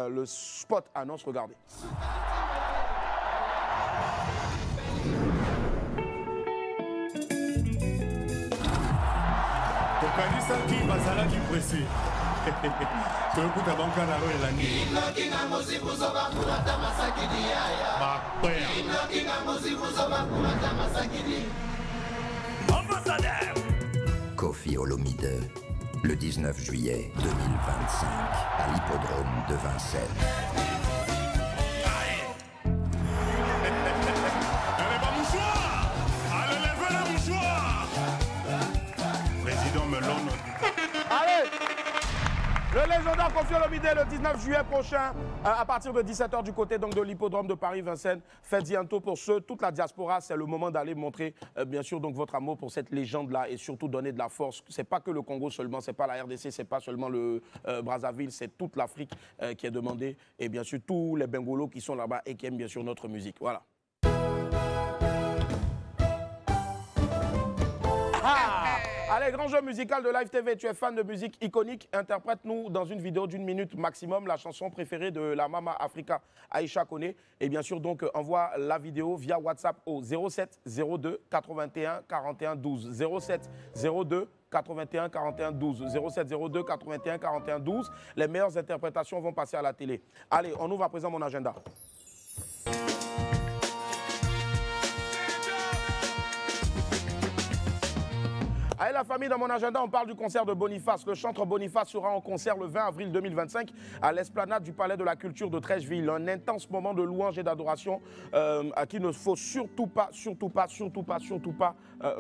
le spot annonce. Regardez. tokanisaki bazalaki presse toyokuta bankana oyo elandi Kofi Olomide, le 19 juillet 2025, à l'hippodrome de Vincennes. Allez, le légendaire Kofi Olomide le 19 juillet prochain à partir de 17h du côté donc de l'hippodrome de Paris-Vincennes. Faites-y un tour pour ceux, toute la diaspora, c'est le moment d'aller montrer bien sûr donc votre amour pour cette légende-là et surtout donner de la force. C'est pas que le Congo seulement, c'est pas la RDC, c'est pas seulement le Brazzaville, c'est toute l'Afrique qui est demandée et bien sûr tous les Bengolos qui sont là-bas et qui aiment bien sûr notre musique. Voilà. Allez, grand jeu musical de Live TV. Tu es fan de musique iconique? Interprète-nous dans une vidéo d'1 minute maximum la chanson préférée de la Mama Africa, Aïcha Koné. Et bien sûr, donc, envoie la vidéo via WhatsApp au 07 02 81 41 12. 07 02 81 41 12. 07 02 81 41 12. Les meilleures interprétations vont passer à la télé. Allez, on ouvre à présent mon agenda. Allez la famille, dans mon agenda, on parle du concert de Boniface. Le chantre Boniface sera en concert le 20 avril 2025 à l'esplanade du Palais de la Culture de Trècheville. Un intense moment de louange et d'adoration à qui il ne faut surtout pas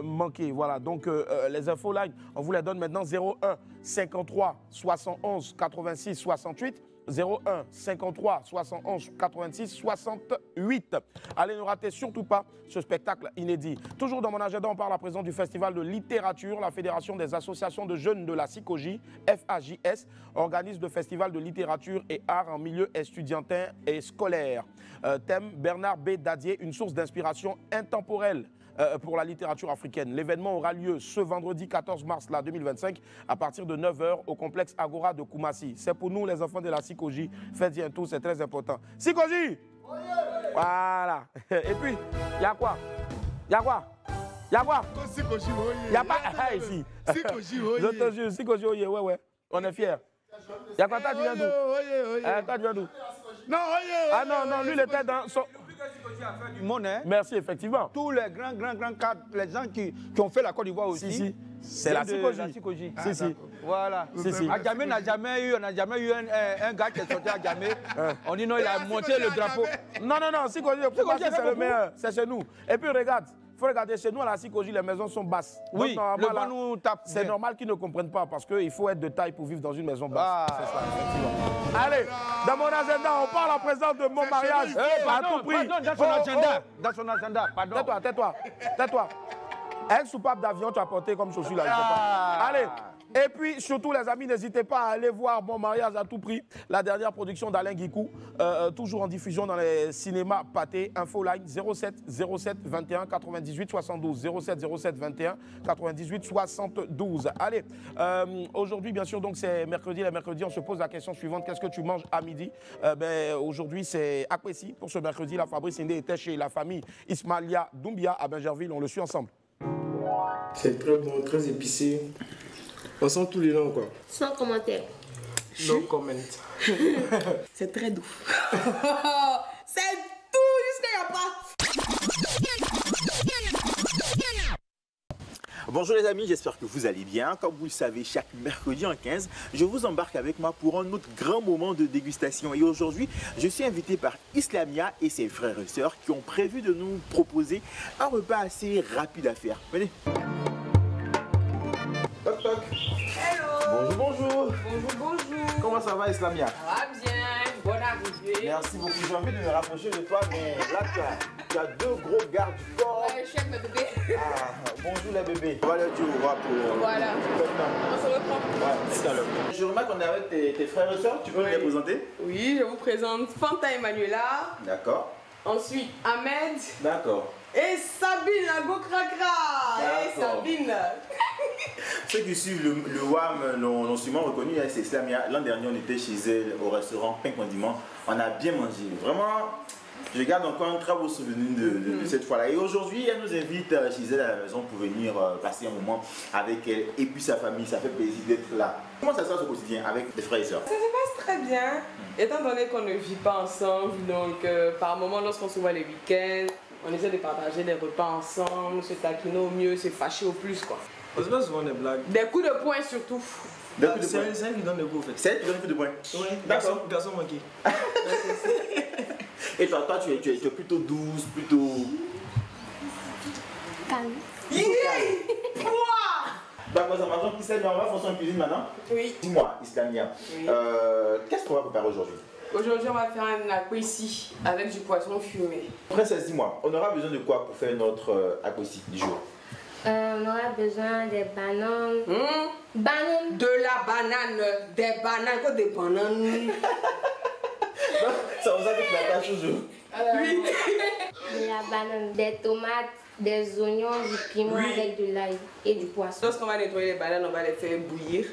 manquer. Voilà, donc les infos live, on vous les donne maintenant 01 53 71 86 68. 01 53 71 86 68. Allez, ne ratez surtout pas ce spectacle inédit. Toujours dans mon agenda, on parle à présent du Festival de littérature. La Fédération des associations de jeunes de la SICOJ, FAJS, organise le Festival de littérature et art en milieu estudiantin et scolaire. Thème Bernard B. Dadier, une source d'inspiration intemporelle pour la littérature africaine. L'événement aura lieu ce vendredi 14 mars 2025 à partir de 9h au complexe Agora de Koumassi. C'est pour nous les enfants de la SICOJ. Faites-y un tour, c'est très important. SICOJ! Voilà. Et puis, il y a quoi? Il y a quoi? Il y a quoi? Il n'y a pas ici. Je te jure, SICOJ, ouais. On est fiers. Il y a quoi? Toi, tu viens d'où? Toi, tu viens d'où? Non, ah non, lui, il était dans son... Du monde, hein? Merci, effectivement. Tous les grands cadres, les gens qui ont fait la Côte d'Ivoire aussi. Si. C'est la SICOJ. Si. Voilà. À Djamé, on n'a jamais eu un gars qui est sorti à Djamé. On dit non, il a monté le drapeau. Non, SICOJ, c'est le meilleur. C'est chez nous. Et puis regarde. Il faut regarder, chez nous à la SICOJ, les maisons sont basses. Oui, le vent nous tape. C'est normal qu'ils ne comprennent pas parce qu'il faut être de taille pour vivre dans une maison basse. C'est ça, effectivement. Allez, dans mon agenda, on parle à présent de mon mariage. À tout prix. Dans son agenda, pardon. Tais-toi. Un soupape d'avion, tu as porté comme chaussure là. Allez. Et puis, surtout, les amis, n'hésitez pas à aller voir Mon mariage à tout prix, la dernière production d'Alain Guicou, toujours en diffusion dans les cinémas Pathé. Infoline 07 21 98 72. 07 21 98 72. Allez, aujourd'hui, bien sûr, donc c'est mercredi. Les mercredis, on se pose la question suivante. Qu'est-ce que tu manges à midi? Aujourd'hui, c'est Akwesi. Pour ce mercredi, la Fabrice Indé était chez la famille Ismaïlia Doumbia à Bingerville. On le suit ensemble. C'est très bon, très épicé. On sent tous les noms, quoi. Sans commentaire. No comment. C'est très doux. C'est doux jusqu'à y a pas. Bonjour les amis, j'espère que vous allez bien. Comme vous le savez, chaque mercredi en 15, je vous embarque avec moi pour un autre grand moment de dégustation. Et aujourd'hui, je suis invité par Islamia et ses frères et sœurs qui ont prévu de nous proposer un repas assez rapide à faire. Venez. Toc toc. Hello. Bonjour, bonjour. Bonjour, bonjour. Comment ça va Islamia? Ça va bien, bonne arrivée. Merci beaucoup, j'ai envie de me rapprocher de toi, mais là tu as deux gros gardes du corps. Ouais, je suis avec mes bébés. Ah, bonjour les bébés. On va leur dire au revoir pour... Voilà. On se reprend. Ouais, tout à l'heure. Je remarque qu'on est avec tes frères et sœurs, tu peux les présenter? Oui, je vous présente Fanta Emmanuela. D'accord. Ensuite, Ahmed. D'accord. Et Sabine, la go-cracra. Et Sabine. Ceux qui suivent le WAM l'ont sûrement reconnu, c'est Islamia. L'an dernier, on était chez elle au restaurant Pain Condiment. On a bien mangé. Vraiment, je garde encore un très beau souvenir de cette fois-là. Et aujourd'hui, elle nous invite chez elle à la maison pour venir passer un moment avec elle et puis sa famille. Ça fait plaisir d'être là. Comment ça se passe au quotidien avec tes frères et sœurs? Ça se passe très bien. Étant donné qu'on ne vit pas ensemble, donc par moment, lorsqu'on se voit les week-ends, on essaie de partager des repas ensemble, se taquiner au mieux, se fâcher au plus, quoi. On se fait souvent des blagues. Des coups de poing surtout. C'est elle qui donne des coups, en fait. C'est elle qui donne des coups de poing? Oui, d'accord. Garçon manqué. Et toi, tu es plutôt douce, plutôt... Calme. D'accord, ça marche. Islamia, on va faire son cuisine maintenant? Oui. Dis-moi, Islamia, Oui. qu'est-ce qu'on va préparer aujourd'hui? Aujourd'hui, on va faire un aquissi avec du poisson fumé. Princesse, dis-moi, on aura besoin de quoi pour faire notre aquissi du jour? On aura besoin des bananes. Bananes. De la banane. Des bananes. Quoi, des bananes? Ça vous a fait la tâche aujourd'hui? Oui. De la banane, des tomates, des oignons, du piment avec de l'ail et du poisson. Lorsqu'on va nettoyer les bananes, on va les faire bouillir.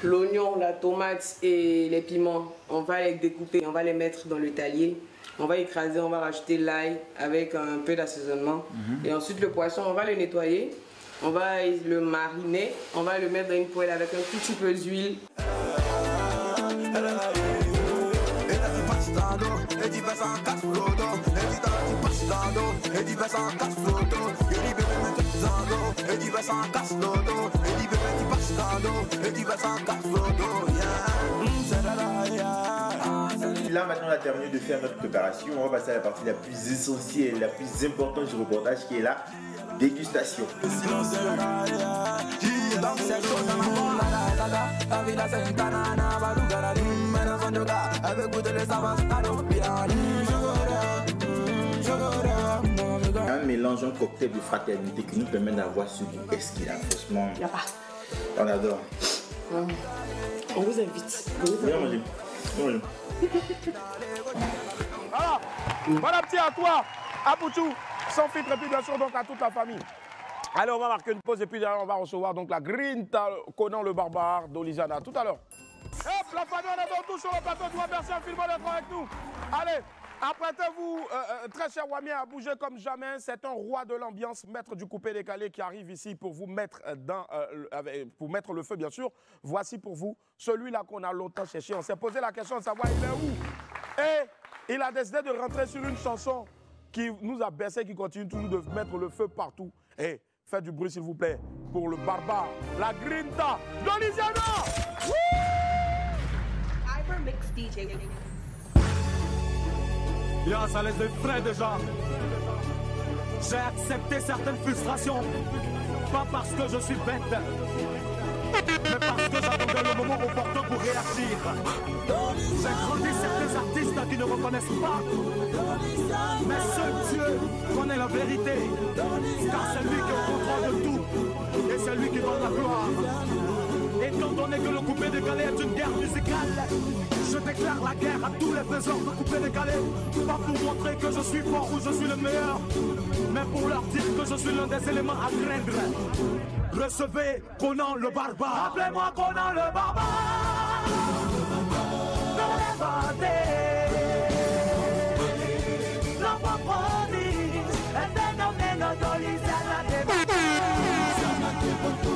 L'oignon, la tomate et les piments, on va les découper, on va les mettre dans le talier. On va écraser, on va rajouter l'ail avec un peu d'assaisonnement. Et ensuite le poisson, on va le nettoyer, on va le mariner, on va le mettre dans une poêle avec un tout petit peu d'huile. Là maintenant on a terminé de faire notre préparation, on va passer à la partie la plus essentielle, la plus importante du reportage qui est la dégustation. Un mélange, un cocktail de fraternité qui nous permet d'avoir ce goût exquis là, franchement. On adore. On vous invite. Viens manger. Voilà, voilà petit à toi, à Boutou, sans filtre et puis bien sûr donc à toute la famille. Allez, on va marquer une pause et puis derrière on va recevoir donc la Grinta Conan le barbare d'Olizana. Tout à l'heure. Hop, la famille, on est de retour sur le plateau. Je vous remercie infiniment d'être avec nous. Allez, apprêtez-vous, très cher Wami, à bouger comme jamais. C'est un roi de l'ambiance, maître du coupé-décalé qui arrive ici pour vous mettre pour mettre le feu, bien sûr. Voici pour vous celui-là qu'on a longtemps cherché. On s'est posé la question de savoir il est où. Et il a décidé de rentrer sur une chanson qui nous a baissé, qui continue toujours de mettre le feu partout. Et faites du bruit, s'il vous plaît, pour le barbare, la Grinta d'Olizana. Mix DJ. Là, ça laisse des frais déjà. J'ai accepté certaines frustrations. Pas parce que je suis bête, mais parce que j'attendais le moment opportun pour réagir. J'ai grandi certains artistes qui ne reconnaissent pas. Mais seul Dieu connaît la vérité. Car c'est lui qui est au contrôle de tout. Et c'est lui qui donne la gloire. Étant donné que le coupé-décalé est une guerre musicale, je déclare la guerre à tous les faiseurs de coupé-décalé. Pas pour montrer que je suis fort ou je suis le meilleur, mais pour leur dire que je suis l'un des éléments à craindre. Recevez Conan le barbare. Appelez-moi Conan le barbare. L'enfant prodige, un phénomène d'Olizana de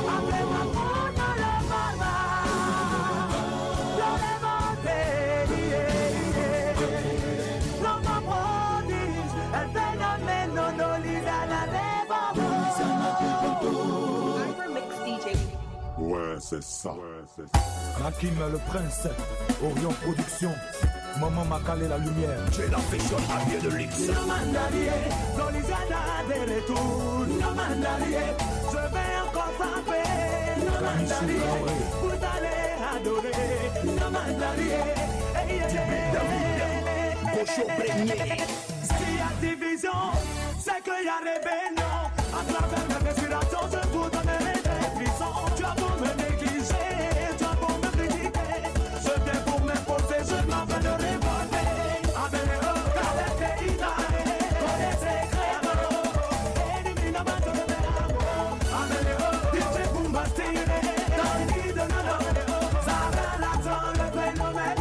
appelez-moi Conan le barbare. L'enfant prodige, un phénomène d'Olizana de C'est ça. Rakim le prince, Orion Production, Maman m'a calé la lumière. J'ai la fashion à pied de luxe. No mandalier, dans les années de retour. No mandalier, je vais encore frapper. No mandalier, vous allez adorer. No mandalier, Gaucho Brégnier. S'il y a division, c'est qu'il y a rébellion. À travers mes respirations, je vous donnerai des frissons. Tu as beau me négliger, tu as beau me critiquer. Je viens pour m'imposer, je m'en vais de révolter. Avec les hauts, calais, Italie, connaissez, créateur. Élimine ma zone de l'amour. Avec les hauts, DJ pour m'astirer. Dans le lit de l'eau, ça va l'attend, le phénomène.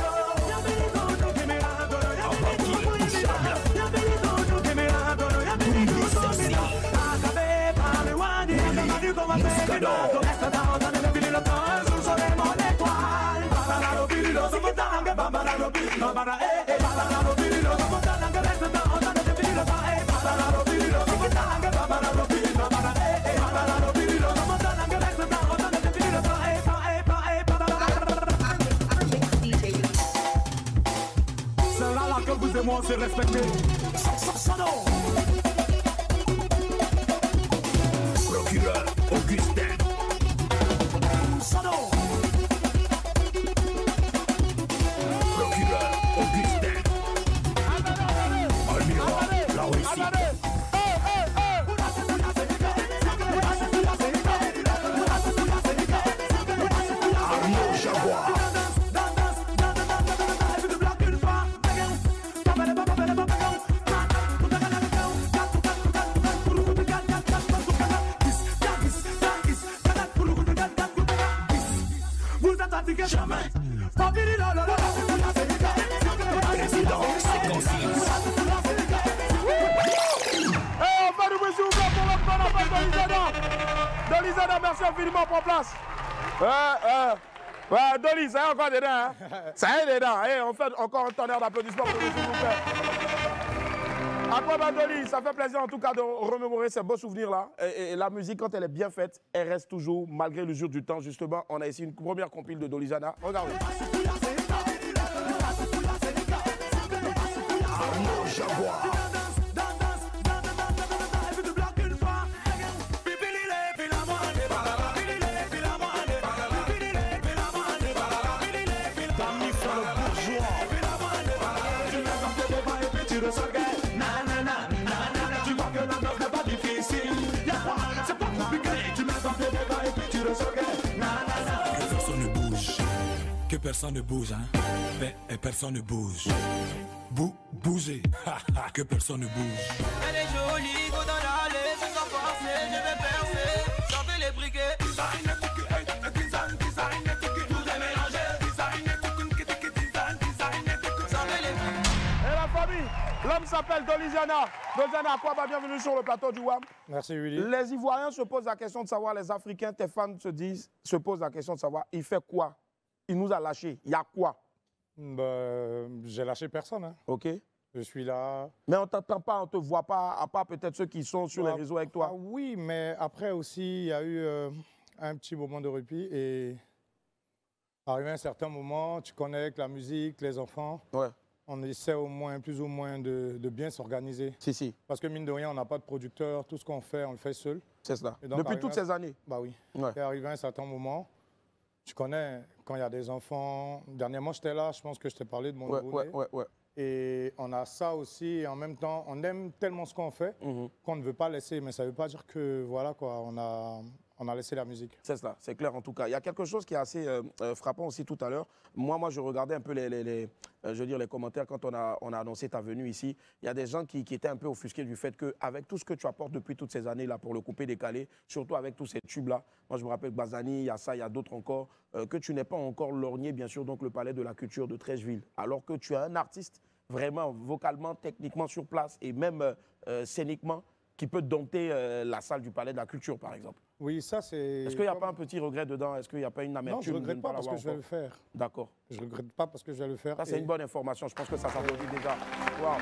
C'est là que vous et moi on s'est respecté. Procureur Augustin. Procureur Augustin. Almira, la Russie. Arnaud Jaguar. Jamais. Président, c'est consigne. On fait du bruit s'il vous plaît pour notre bon appel Dolizana. Dolizana, merci infiniment pour place. Ouais, Dolly, ça y est encore dedans. Hein? Ça y est dedans. Hey, on fait encore un tonnerre d'applaudissements pour lui, s'il vous plaît. À toi, Dolly, ça fait plaisir en tout cas de remémorer ces beaux souvenirs-là. Et la musique, quand elle est bien faite, elle reste toujours, malgré l'usure du temps, justement. On a ici une première compile de Dolizana. Regardez. Arnaud Jaguar. Que personne ne bouge, hein. Et personne ne bouge. Bougez. Que personne ne bouge. Elle est jolie, go dans l'allée, je sens forcé, je vais percer, sortez les briquets. Et la famille, l'homme s'appelle Dolizana. Dolizana, Kwaba, bienvenue sur le plateau du WAM. Merci Willy. Les Ivoiriens se posent la question de savoir, les Africains, tes fans se posent la question de savoir, il fait quoi? Il nous a lâchés. Il y a quoi? J'ai lâché personne. Hein. Ok. Je suis là. Mais on ne t'entend pas, on ne te voit pas, à part peut-être ceux qui sont sur les réseaux avec toi. Oui, mais après aussi, il y a eu un petit moment de répit. Et arrivé à un certain moment, tu connectes la musique, les enfants. Ouais. On essaie au moins, plus ou moins, de bien s'organiser. Si. Parce que mine de rien, on n'a pas de producteur. Tout ce qu'on fait, on le fait seul. C'est cela. Donc, depuis toutes ces années? Bah oui. Ouais. Et arrivé à un certain moment, tu connais, quand il y a des enfants... Dernièrement, j'étais là, je pense que je t'ai parlé de mon nouveau-né. Ouais. Et on a ça aussi, et en même temps, on aime tellement ce qu'on fait qu'on ne veut pas laisser. Mais ça ne veut pas dire que, voilà quoi, on a laissé la musique. C'est cela, c'est clair en tout cas. Il y a quelque chose qui est assez frappant aussi tout à l'heure. Moi, je regardais un peu les commentaires quand on a annoncé ta venue ici. Il y a des gens qui étaient un peu offusqués du fait qu'avec tout ce que tu apportes depuis toutes ces années-là pour le couper décalé, surtout avec tous ces tubes-là, moi je me rappelle Bazani, il y a ça, il y a d'autres encore, que tu n'es pas encore lorgné, bien sûr, donc le Palais de la Culture de Trècheville, alors que tu es un artiste vraiment vocalement, techniquement sur place et même scéniquement qui peut dompter la salle du Palais de la Culture, par exemple. Oui, ça c'est... Est-ce qu'il n'y a pas un petit regret dedans? Est-ce qu'il n'y a pas une amertume? Non, je ne regrette pas parce que je vais le faire. D'accord. Je ne regrette pas parce que je vais le faire. Ça, c'est une bonne information. Je pense que ça s'applaudit déjà. Wow.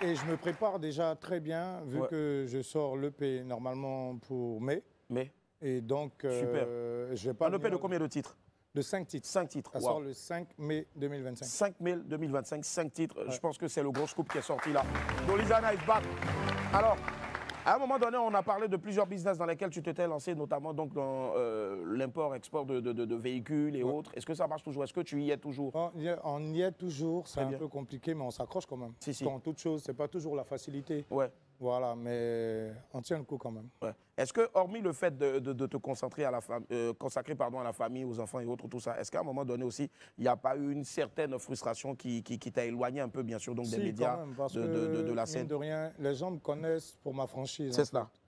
Et je me prépare déjà très bien, vu que je sors l'EP normalement pour mai. Et donc, Super. je vais pas. Un EP de combien de titres? De 5 titres. 5 titres. Ça sort le 5 mai 2025. 5 mai 2025, 5 titres. Ouais. Je pense que c'est le gros scoop qui est sorti là. Dolizana is back. Alors, à un moment donné, on a parlé de plusieurs business dans lesquels tu t'étais lancé, notamment donc dans l'import-export de véhicules et autres. Est-ce que ça marche toujours? Est-ce que tu y es toujours? On y est toujours. C'est Très un bien. peu compliqué, mais on s'accroche quand même. Si. Dans toute chose, c'est pas toujours la facilité. Ouais. Voilà, mais on tient le coup quand même. Ouais. Est-ce que, hormis le fait de te concentrer à la consacrer à la famille, aux enfants et autres, tout ça, est-ce qu'à un moment donné aussi, il n'y a pas eu une certaine frustration qui t'a éloigné un peu, bien sûr, donc des Si, médias, quand même, parce de la mine scène? de rien, les gens me connaissent pour ma franchise. C'est en cela. fait.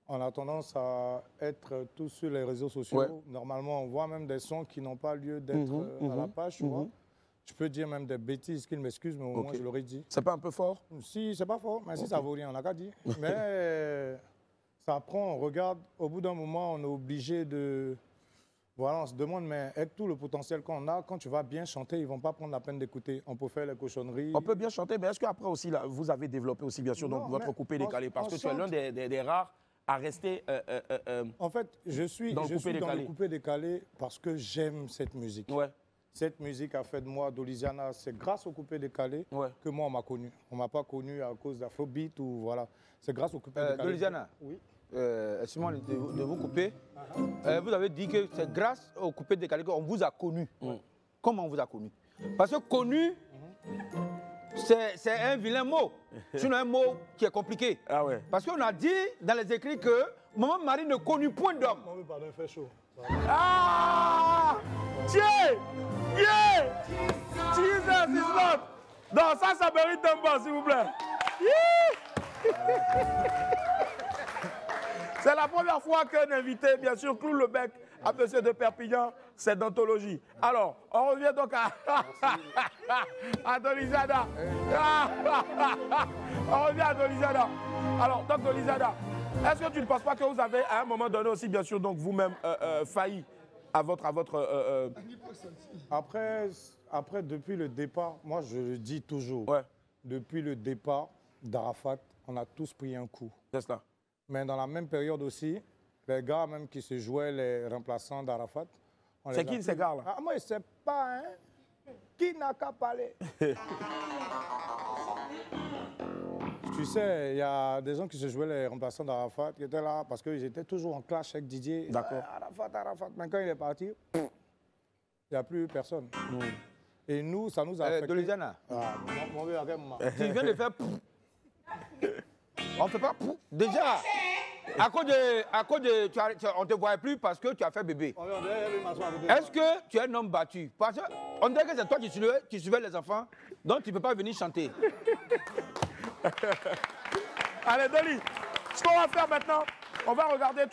On a tendance à être tous sur les réseaux sociaux. Ouais. Normalement, on voit même des sons qui n'ont pas lieu d'être à la page, tu vois. Je peux dire même des bêtises, qu'ils m'excusent, mais au moins je l'aurais dit. C'est pas un peu fort? Si, c'est pas fort, mais si ça vaut rien, on n'a qu'à dire. Mais ça prend, on regarde, au bout d'un moment, on est obligé de... Voilà, on se demande, mais avec tout le potentiel qu'on a, quand tu vas bien chanter, ils ne vont pas prendre la peine d'écouter. On peut faire les cochonneries. On peut bien chanter, mais est-ce qu'après aussi, là, vous avez développé aussi, bien sûr, donc, votre coupé-décalé? Parce que tu es l'un des rares à rester en fait, je suis dans le coupé-décalé parce que j'aime cette musique. Ouais. Cette musique a fait de moi Dolizana. C'est grâce au coupé-décalé que moi, on m'a connu. On ne m'a pas connu à cause d'Afrobeat ou voilà. C'est grâce au coupé-décalé. Dolizana, oui. Excusez-moi de vous couper. Vous avez dit que c'est grâce au coupé-décalé qu'on vous a connu. Comment on vous a connu? Parce que connu, c'est un vilain mot. C'est un mot qui est compliqué. Ah ouais. Parce qu'on a dit dans les écrits que Maman Marie ne connut point d'homme. On veut parler, fait chaud. Ah! Tiens! Yeah! Jesus is Lord! Non, ça mérite un bas, s'il vous plaît. C'est la première fois qu'un invité, bien sûr, cloue le bec à monsieur de Perpignan, c'est d'anthologie. Alors, on revient donc à Dolizana. On revient à Dolizana. Alors, donc Dolizana, est-ce que tu ne penses pas que vous avez, à un moment donné aussi, bien sûr, donc vous-même failli à votre Après, depuis le départ, moi je le dis toujours, depuis le départ d'Arafat, on a tous pris un coup. C'est cela. Mais dans la même période aussi, les gars même qui se jouaient les remplaçants d'Arafat. C'est qui ces gars-là? Ah, moi je ne sais pas, hein. Qui n'a qu'à parler? Tu sais, il y a des gens qui se jouaient les remplaçants d'Arafat qui étaient là parce qu'ils étaient toujours en clash avec Didier. D'accord. Arafat. Mais quand il est parti, il n'y a plus personne. Et nous, ça nous a affecté. Dolizana. Ah, mon vieux, tu viens de faire... On ne fait pas... Déjà, à cause de on ne te voyait plus parce que tu as fait bébé. Est-ce que tu es un homme battu? Parce qu'on dirait que c'est toi qui suivais les enfants, donc tu ne peux pas venir chanter. Allez, Dolly, ce qu'on va faire maintenant, on va regarder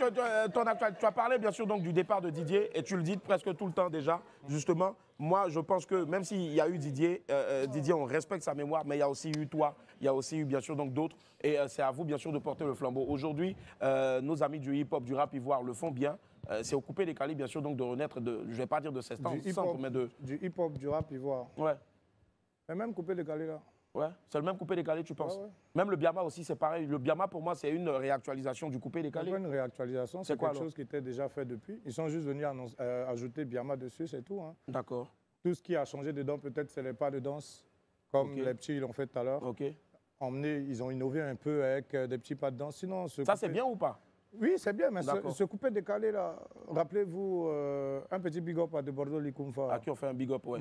ton actualité. Tu as parlé bien sûr donc du départ de Didier et tu le dis presque tout le temps déjà. Justement, moi je pense que même s'il y a eu Didier, Didier on respecte sa mémoire, mais il y a aussi eu toi, il y a aussi eu bien sûr donc d'autres et c'est à vous bien sûr de porter le flambeau. Aujourd'hui, nos amis du hip-hop, du rap ivoire le font bien. C'est au coupé-décalé bien sûr donc de renaître de, je vais pas dire de ces temps, mais de... Du hip-hop, du rap ivoire. Ouais. Mais même coupé-décalé là. Ouais, c'est le même coupé-décalé, tu penses? Ouais. Même le Biama aussi, c'est pareil. Le Biama, pour moi, c'est une réactualisation du coupé-décalé. C'est pas une réactualisation, c'est quelque chose qui était déjà fait depuis. Ils sont juste venus ajouter Biama dessus, c'est tout. Hein. D'accord. Tout ce qui a changé dedans, peut-être, c'est les pas de danse, comme les petits l'ont fait tout à l'heure. Ok. Ils ont innové un peu avec des petits pas de danse. Sinon, ça, c'est bien ou pas? Oui, c'est bien, mais ce coupé-décalé, là, rappelez-vous, un petit big up à de Bordeaux Likumfa. À qui on fait un big up, ouais.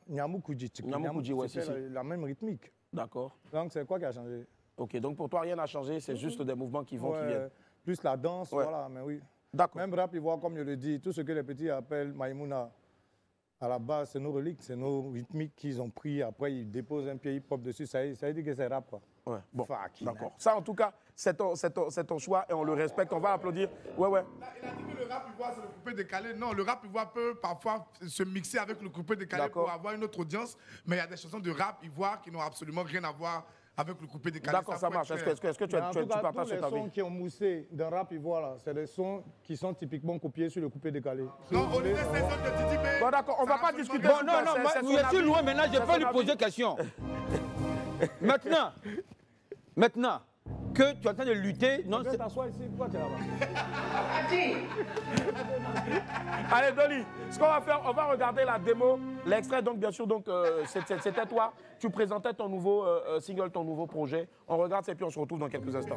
Nyamukudji, ouais, c'est la même rythmique. D'accord. Donc, c'est quoi qui a changé? Ok, donc pour toi, rien n'a changé, c'est juste des mouvements qui vont, qui viennent. Plus la danse, voilà, mais oui. D'accord. Même rap ivoire, comme je le dis, tout ce que les petits appellent Maïmouna, à la base, c'est nos reliques, c'est nos rythmiques qu'ils ont pris. Après, ils déposent un pied hip-hop dessus, ça veut dire que c'est rap, quoi. Ouais, bon, d'accord. Ça, en tout cas, c'est ton choix et on le respecte. On va applaudir. Ouais. Il a dit que le rap ivoire, c'est le coupé décalé. Non, le rap ivoire peut parfois se mixer avec le coupé décalé pour avoir une autre audience. Mais il y a des chansons de rap ivoire qui n'ont absolument rien à voir avec le coupé décalé. D'accord, ça marche. Est-ce que tu partages cet avis? Les sons qui ont moussé d'un rap ivoire, là, c'est des sons qui sont typiquement copiés sur le coupé décalé. Non, on est des saisons de Didi, mais... Bon, d'accord, on ne va pas discuter. Bon, non, je suis loin maintenant, je peux lui poser question. Maintenant, que tu es en train de lutter. Non, c'est t'asseoir ici, pourquoi tu es là-bas? Allez, Dolly, ce qu'on va faire, on va regarder la démo, l'extrait, donc bien sûr, donc c'était toi. Tu présentais ton nouveau single, ton nouveau projet. On regarde ça et puis on se retrouve dans quelques instants.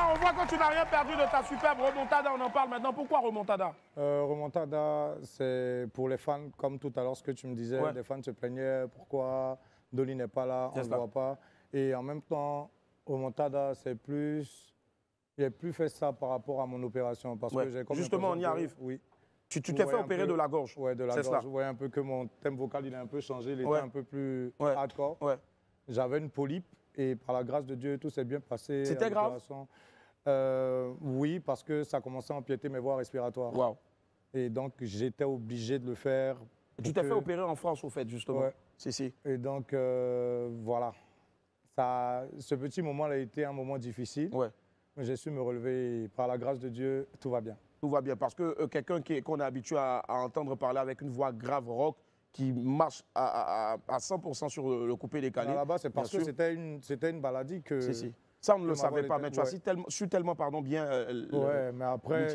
On voit que tu n'as rien perdu de ta superbe remontada, on en parle maintenant. Pourquoi remontada? Remontada, c'est pour les fans, comme tout à l'heure ce que tu me disais, les fans se plaignaient pourquoi Dolly n'est pas là, on ne le voit pas. Et en même temps, remontada, c'est plus... J'ai plus fait ça par rapport à mon opération. Parce que j'ai justement, on y arrive. Oui. Tu t'es fait opérer de la gorge. Oui, de la gorge. Vous voyez un peu que mon thème vocal, il a un peu changé, il était un peu plus hardcore. J'avais une polype. Et par la grâce de Dieu, tout s'est bien passé. C'était grave? Oui, parce que ça commençait à empiéter mes voies respiratoires. Wow. Et donc, j'étais obligé de le faire. Tu t'es fait opérer en France, au fait, justement. Ouais. Si. Et donc, voilà. Ce petit moment a été un moment difficile. Mais j'ai su me relever et par la grâce de Dieu, tout va bien. Tout va bien, parce que quelqu'un qu'on est habitué à entendre parler avec une voix grave rock, qui marche à 100% sur le coupé décalé. Là-bas, c'est parce que c'était une maladie que... Ça, on ne le savait pas, mais tu as su tellement bien mais après,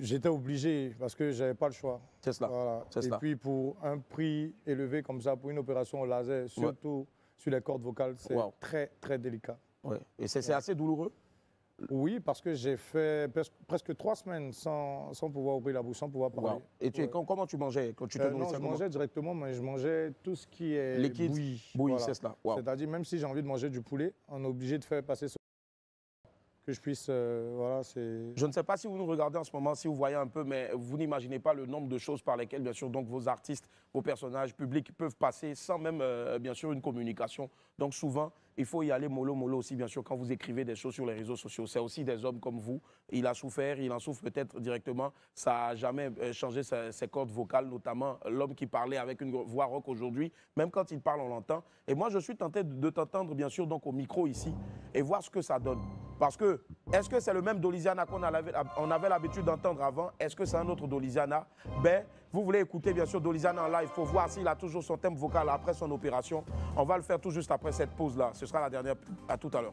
j'étais obligé parce que je n'avais pas le choix. C'est cela. Voilà. Et puis, pour un prix élevé comme ça, pour une opération au laser, surtout sur les cordes vocales, c'est très, très délicat. Et c'est assez douloureux? Oui, parce que j'ai fait presque 3 semaines sans pouvoir ouvrir la bouche, sans pouvoir parler. Et comment tu mangeais quand tu te nourrissais? Non, je mangeais directement, mais je mangeais tout ce qui est liquide, bouilli, c'est cela. C'est-à-dire, même si j'ai envie de manger du poulet, on est obligé de faire passer ce que je puisse... voilà, c'est... Je ne sais pas si vous nous regardez en ce moment, si vous voyez un peu, mais vous n'imaginez pas le nombre de choses par lesquelles, bien sûr, donc, vos artistes, vos personnages publics peuvent passer sans même, bien sûr, une communication. Donc, souvent, il faut y aller mollo aussi, bien sûr, quand vous écrivez des choses sur les réseaux sociaux. C'est aussi des hommes comme vous. Il a souffert, il en souffre peut-être directement. Ça n'a jamais changé ses cordes vocales, notamment l'homme qui parlait avec une voix rock aujourd'hui. Même quand il parle, on l'entend. Et moi, je suis tenté de t'entendre, bien sûr, donc au micro ici, et voir ce que ça donne. Parce que, est-ce que c'est le même Doliziana qu'on avait l'habitude d'entendre avant? Est-ce que c'est un autre Doliziana? Ben, vous voulez écouter, bien sûr, Doliziana en live. Il faut voir s'il a toujours son thème vocal après son opération. On va le faire tout juste après cette pause-là. Ce sera la dernière. À tout à l'heure.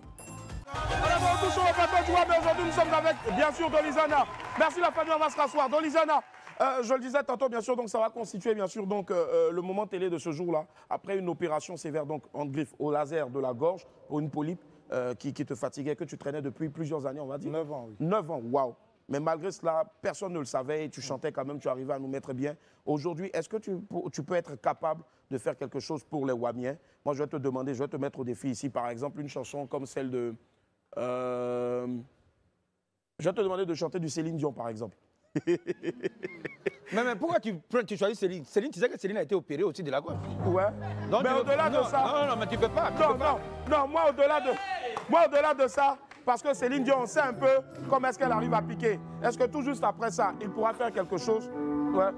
Alors, touchons au plateau du web. Aujourd'hui, nous sommes avec, bien sûr, Doliziana. Merci la famille, on va se rasseoir. Doliziana, je le disais tantôt, bien sûr, donc ça va constituer, bien sûr, donc, le moment télé de ce jour-là. Après une opération sévère, donc, en griffe au laser de la gorge pour une polype qui te fatiguait, que tu traînais depuis plusieurs années, on va dire. 9 ans, oui. 9 ans, waouh. Mais malgré cela, personne ne le savait et tu chantais quand même, tu arrivais à nous mettre bien. Aujourd'hui, est-ce que tu peux être capable de faire quelque chose pour les Wamiens? Moi, je vais te demander, je vais te mettre au défi ici, par exemple, une chanson comme celle de... je vais te demander de chanter du Céline Dion, par exemple. mais pourquoi tu choisis Céline? Céline, tu sais que Céline a été opérée aussi de la gorge. Ouais. Donc, mais au-delà de ça... Non, mais tu peux pas. Non, moi, au-delà de ça... Parce que Céline Dion, on sait un peu comment est-ce qu'elle arrive à piquer. Est-ce que tout juste après ça, il pourra faire quelque chose? Ouais.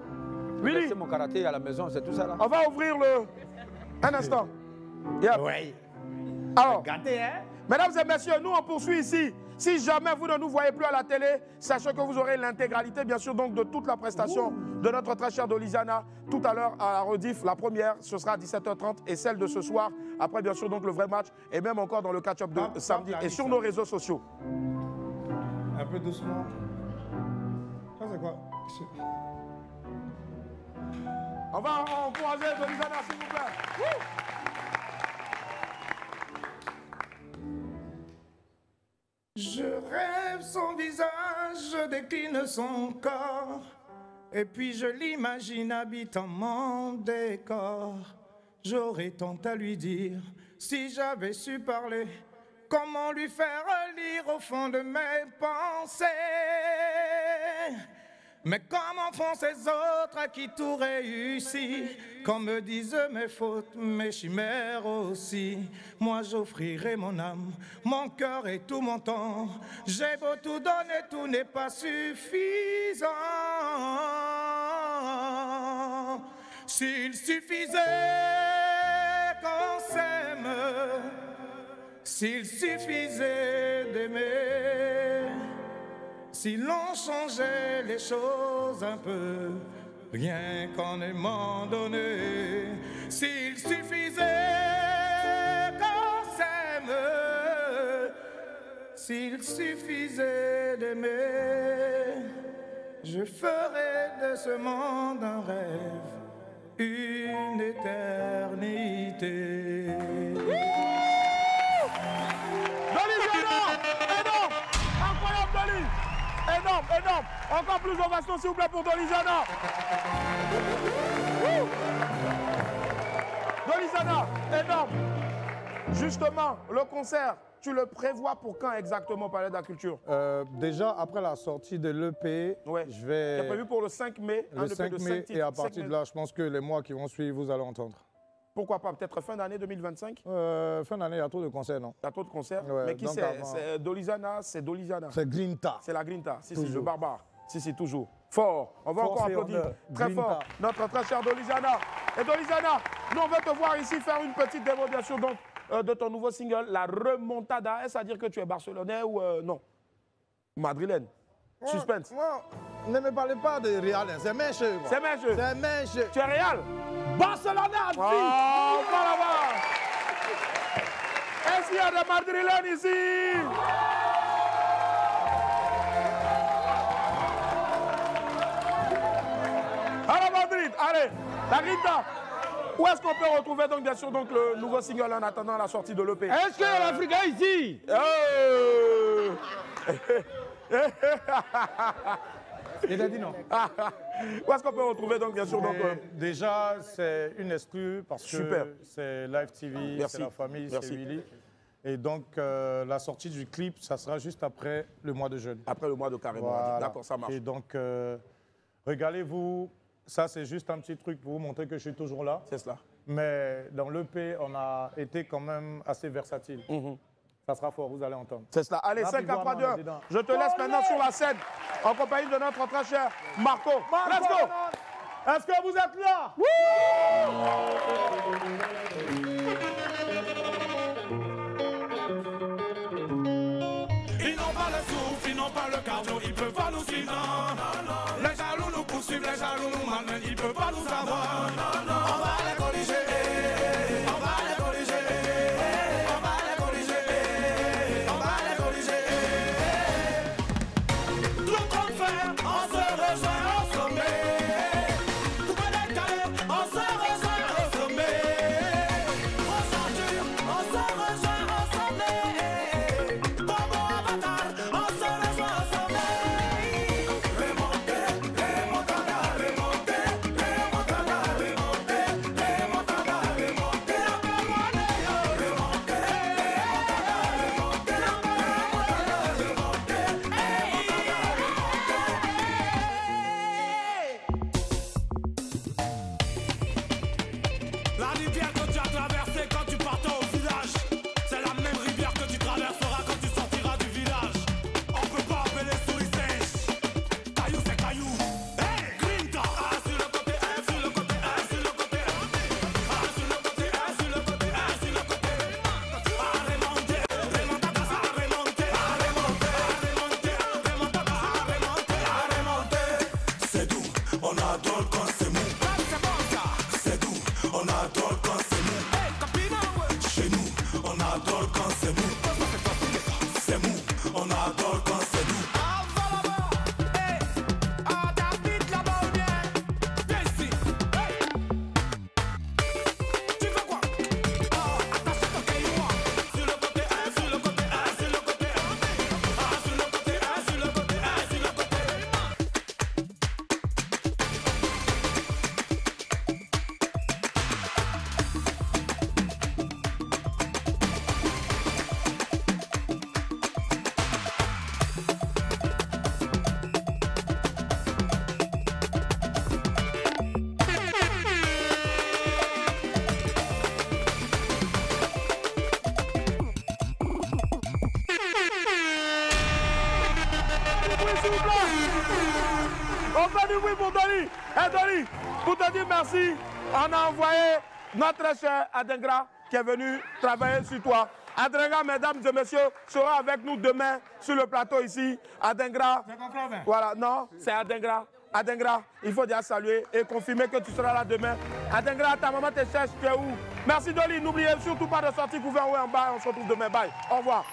Willy, c'est mon karaté à la maison, c'est tout ça là. On va ouvrir le... Un instant. Yep. Oui. Alors, regardez, hein? Mesdames et messieurs, nous on poursuit ici. Si jamais vous ne nous voyez plus à la télé, sachez que vous aurez l'intégralité, bien sûr, donc de toute la prestation de notre très chère Doliziana. Tout à l'heure, à la rediff, la première, ce sera à 17h30 et celle de ce soir. Après, bien sûr, donc le vrai match et même encore dans le catch-up de samedi et sur nos réseaux sociaux. Un peu doucement. Ça, c'est quoi? On va encourager Doliziana, s'il vous plaît. Je rêve son visage, je décline son corps, et puis je l'imagine habitant mon décor. J'aurais tant à lui dire, si j'avais su parler, comment lui faire lire au fond de mes pensées. Mais comment font ces autres à qui tout réussit, qu'on me dise mes fautes, mes chimères aussi. Moi j'offrirai mon âme, mon cœur et tout mon temps. J'ai beau tout donner, tout n'est pas suffisant. S'il suffisait qu'on s'aime, s'il suffisait d'aimer, si l'on changeait les choses un peu, rien qu'en aimant donner, s'il suffisait qu'on s'aime, s'il suffisait d'aimer, je ferais de ce monde un rêve, une éternité. Incroyable, Dolly! Énorme, énorme! Encore plus d'ovation, s'il vous plaît, pour Dolizana! Dolizana, énorme! Justement, le concert, tu le prévois pour quand exactement au Palais de la Culture? Déjà, après la sortie de l'EP, je vais... C'est prévu pour le 5 mai. Le 5 mai, et à partir de là, je pense que les mois qui vont suivre, vous allez entendre. Pourquoi pas? Peut-être fin d'année 2025? Fin d'année, il y a trop de concerts, non? Il y a trop de concerts? Ouais, mais qui c'est? C'est Dolizana, c'est Dolizana. C'est Grinta. C'est la Grinta. Si, toujours. si, le barbare. Si, si, toujours. Fort. On va encore applaudir très fort notre très cher Dolizana. Et Dolizana, nous, on veut te voir ici faire une petite démo, bien sûr, donc, de ton nouveau single, La Remontada. Est-ce à dire que tu es barcelonais ou non? Madrilène. Suspense. Ne me parlez pas de Real, c'est mes cheveux. C'est mes cheveux. C'est mes cheveux. Tu es Real? Barcelonais, oh, pas là-bas. Est-ce qu'il y a des Madrilènes ici? Allez, Madrid, allez, la Grinta. Où est-ce qu'on peut retrouver donc bien sûr donc, le nouveau single en attendant la sortie de l'EP? Est-ce qu'il y a l'Africain ici? Il a dit non. Où est-ce qu'on peut retrouver donc bien sûr donc, déjà, c'est une exclue parce Super. que c'est Live TV, c'est la famille, c'est Willy. Et donc, la sortie du clip, ça sera juste après le mois de jeûne. Après le mois de carême. Voilà. D'accord, ça marche. Et donc, regardez-vous, ça c'est juste un petit truc pour vous montrer que je suis toujours là. C'est cela. Mais dans l'EP, on a été quand même assez versatile. Ça sera fort, vous allez entendre. C'est cela. Allez, 5 4 3 2 1. Je te laisse maintenant sur la scène en compagnie de notre très cher Marco. Let's go! Est-ce que vous êtes là? Ils n'ont pas le souffle, ils n'ont pas le cardio, ils peuvent pas nous suivre. Les jaloux nous poursuivent, les jaloux nous malmènent, ils peuvent pas nous avoir. On va les corriger, on va les corriger, on va les corriger, on va les corriger. Tout compte faire, on se rejoint au sommet. Tout peut décaler, on se rejoint au sommet. du bruit, s'il vous plaît. On fait du bruit pour Dolly. Et Dolly, pour te dire merci, on a envoyé notre cher Adengra qui est venu travailler sur toi. Adengra, mesdames et messieurs, sera avec nous demain sur le plateau ici. Adengra. Voilà, non, c'est Adengra. Adengra, il faut déjà saluer et confirmer que tu seras là demain. Adengra, ta maman te cherche, tu es où? Merci Dolly, n'oubliez surtout pas de sortir couvert en bas. On se retrouve demain. Bye. Au revoir.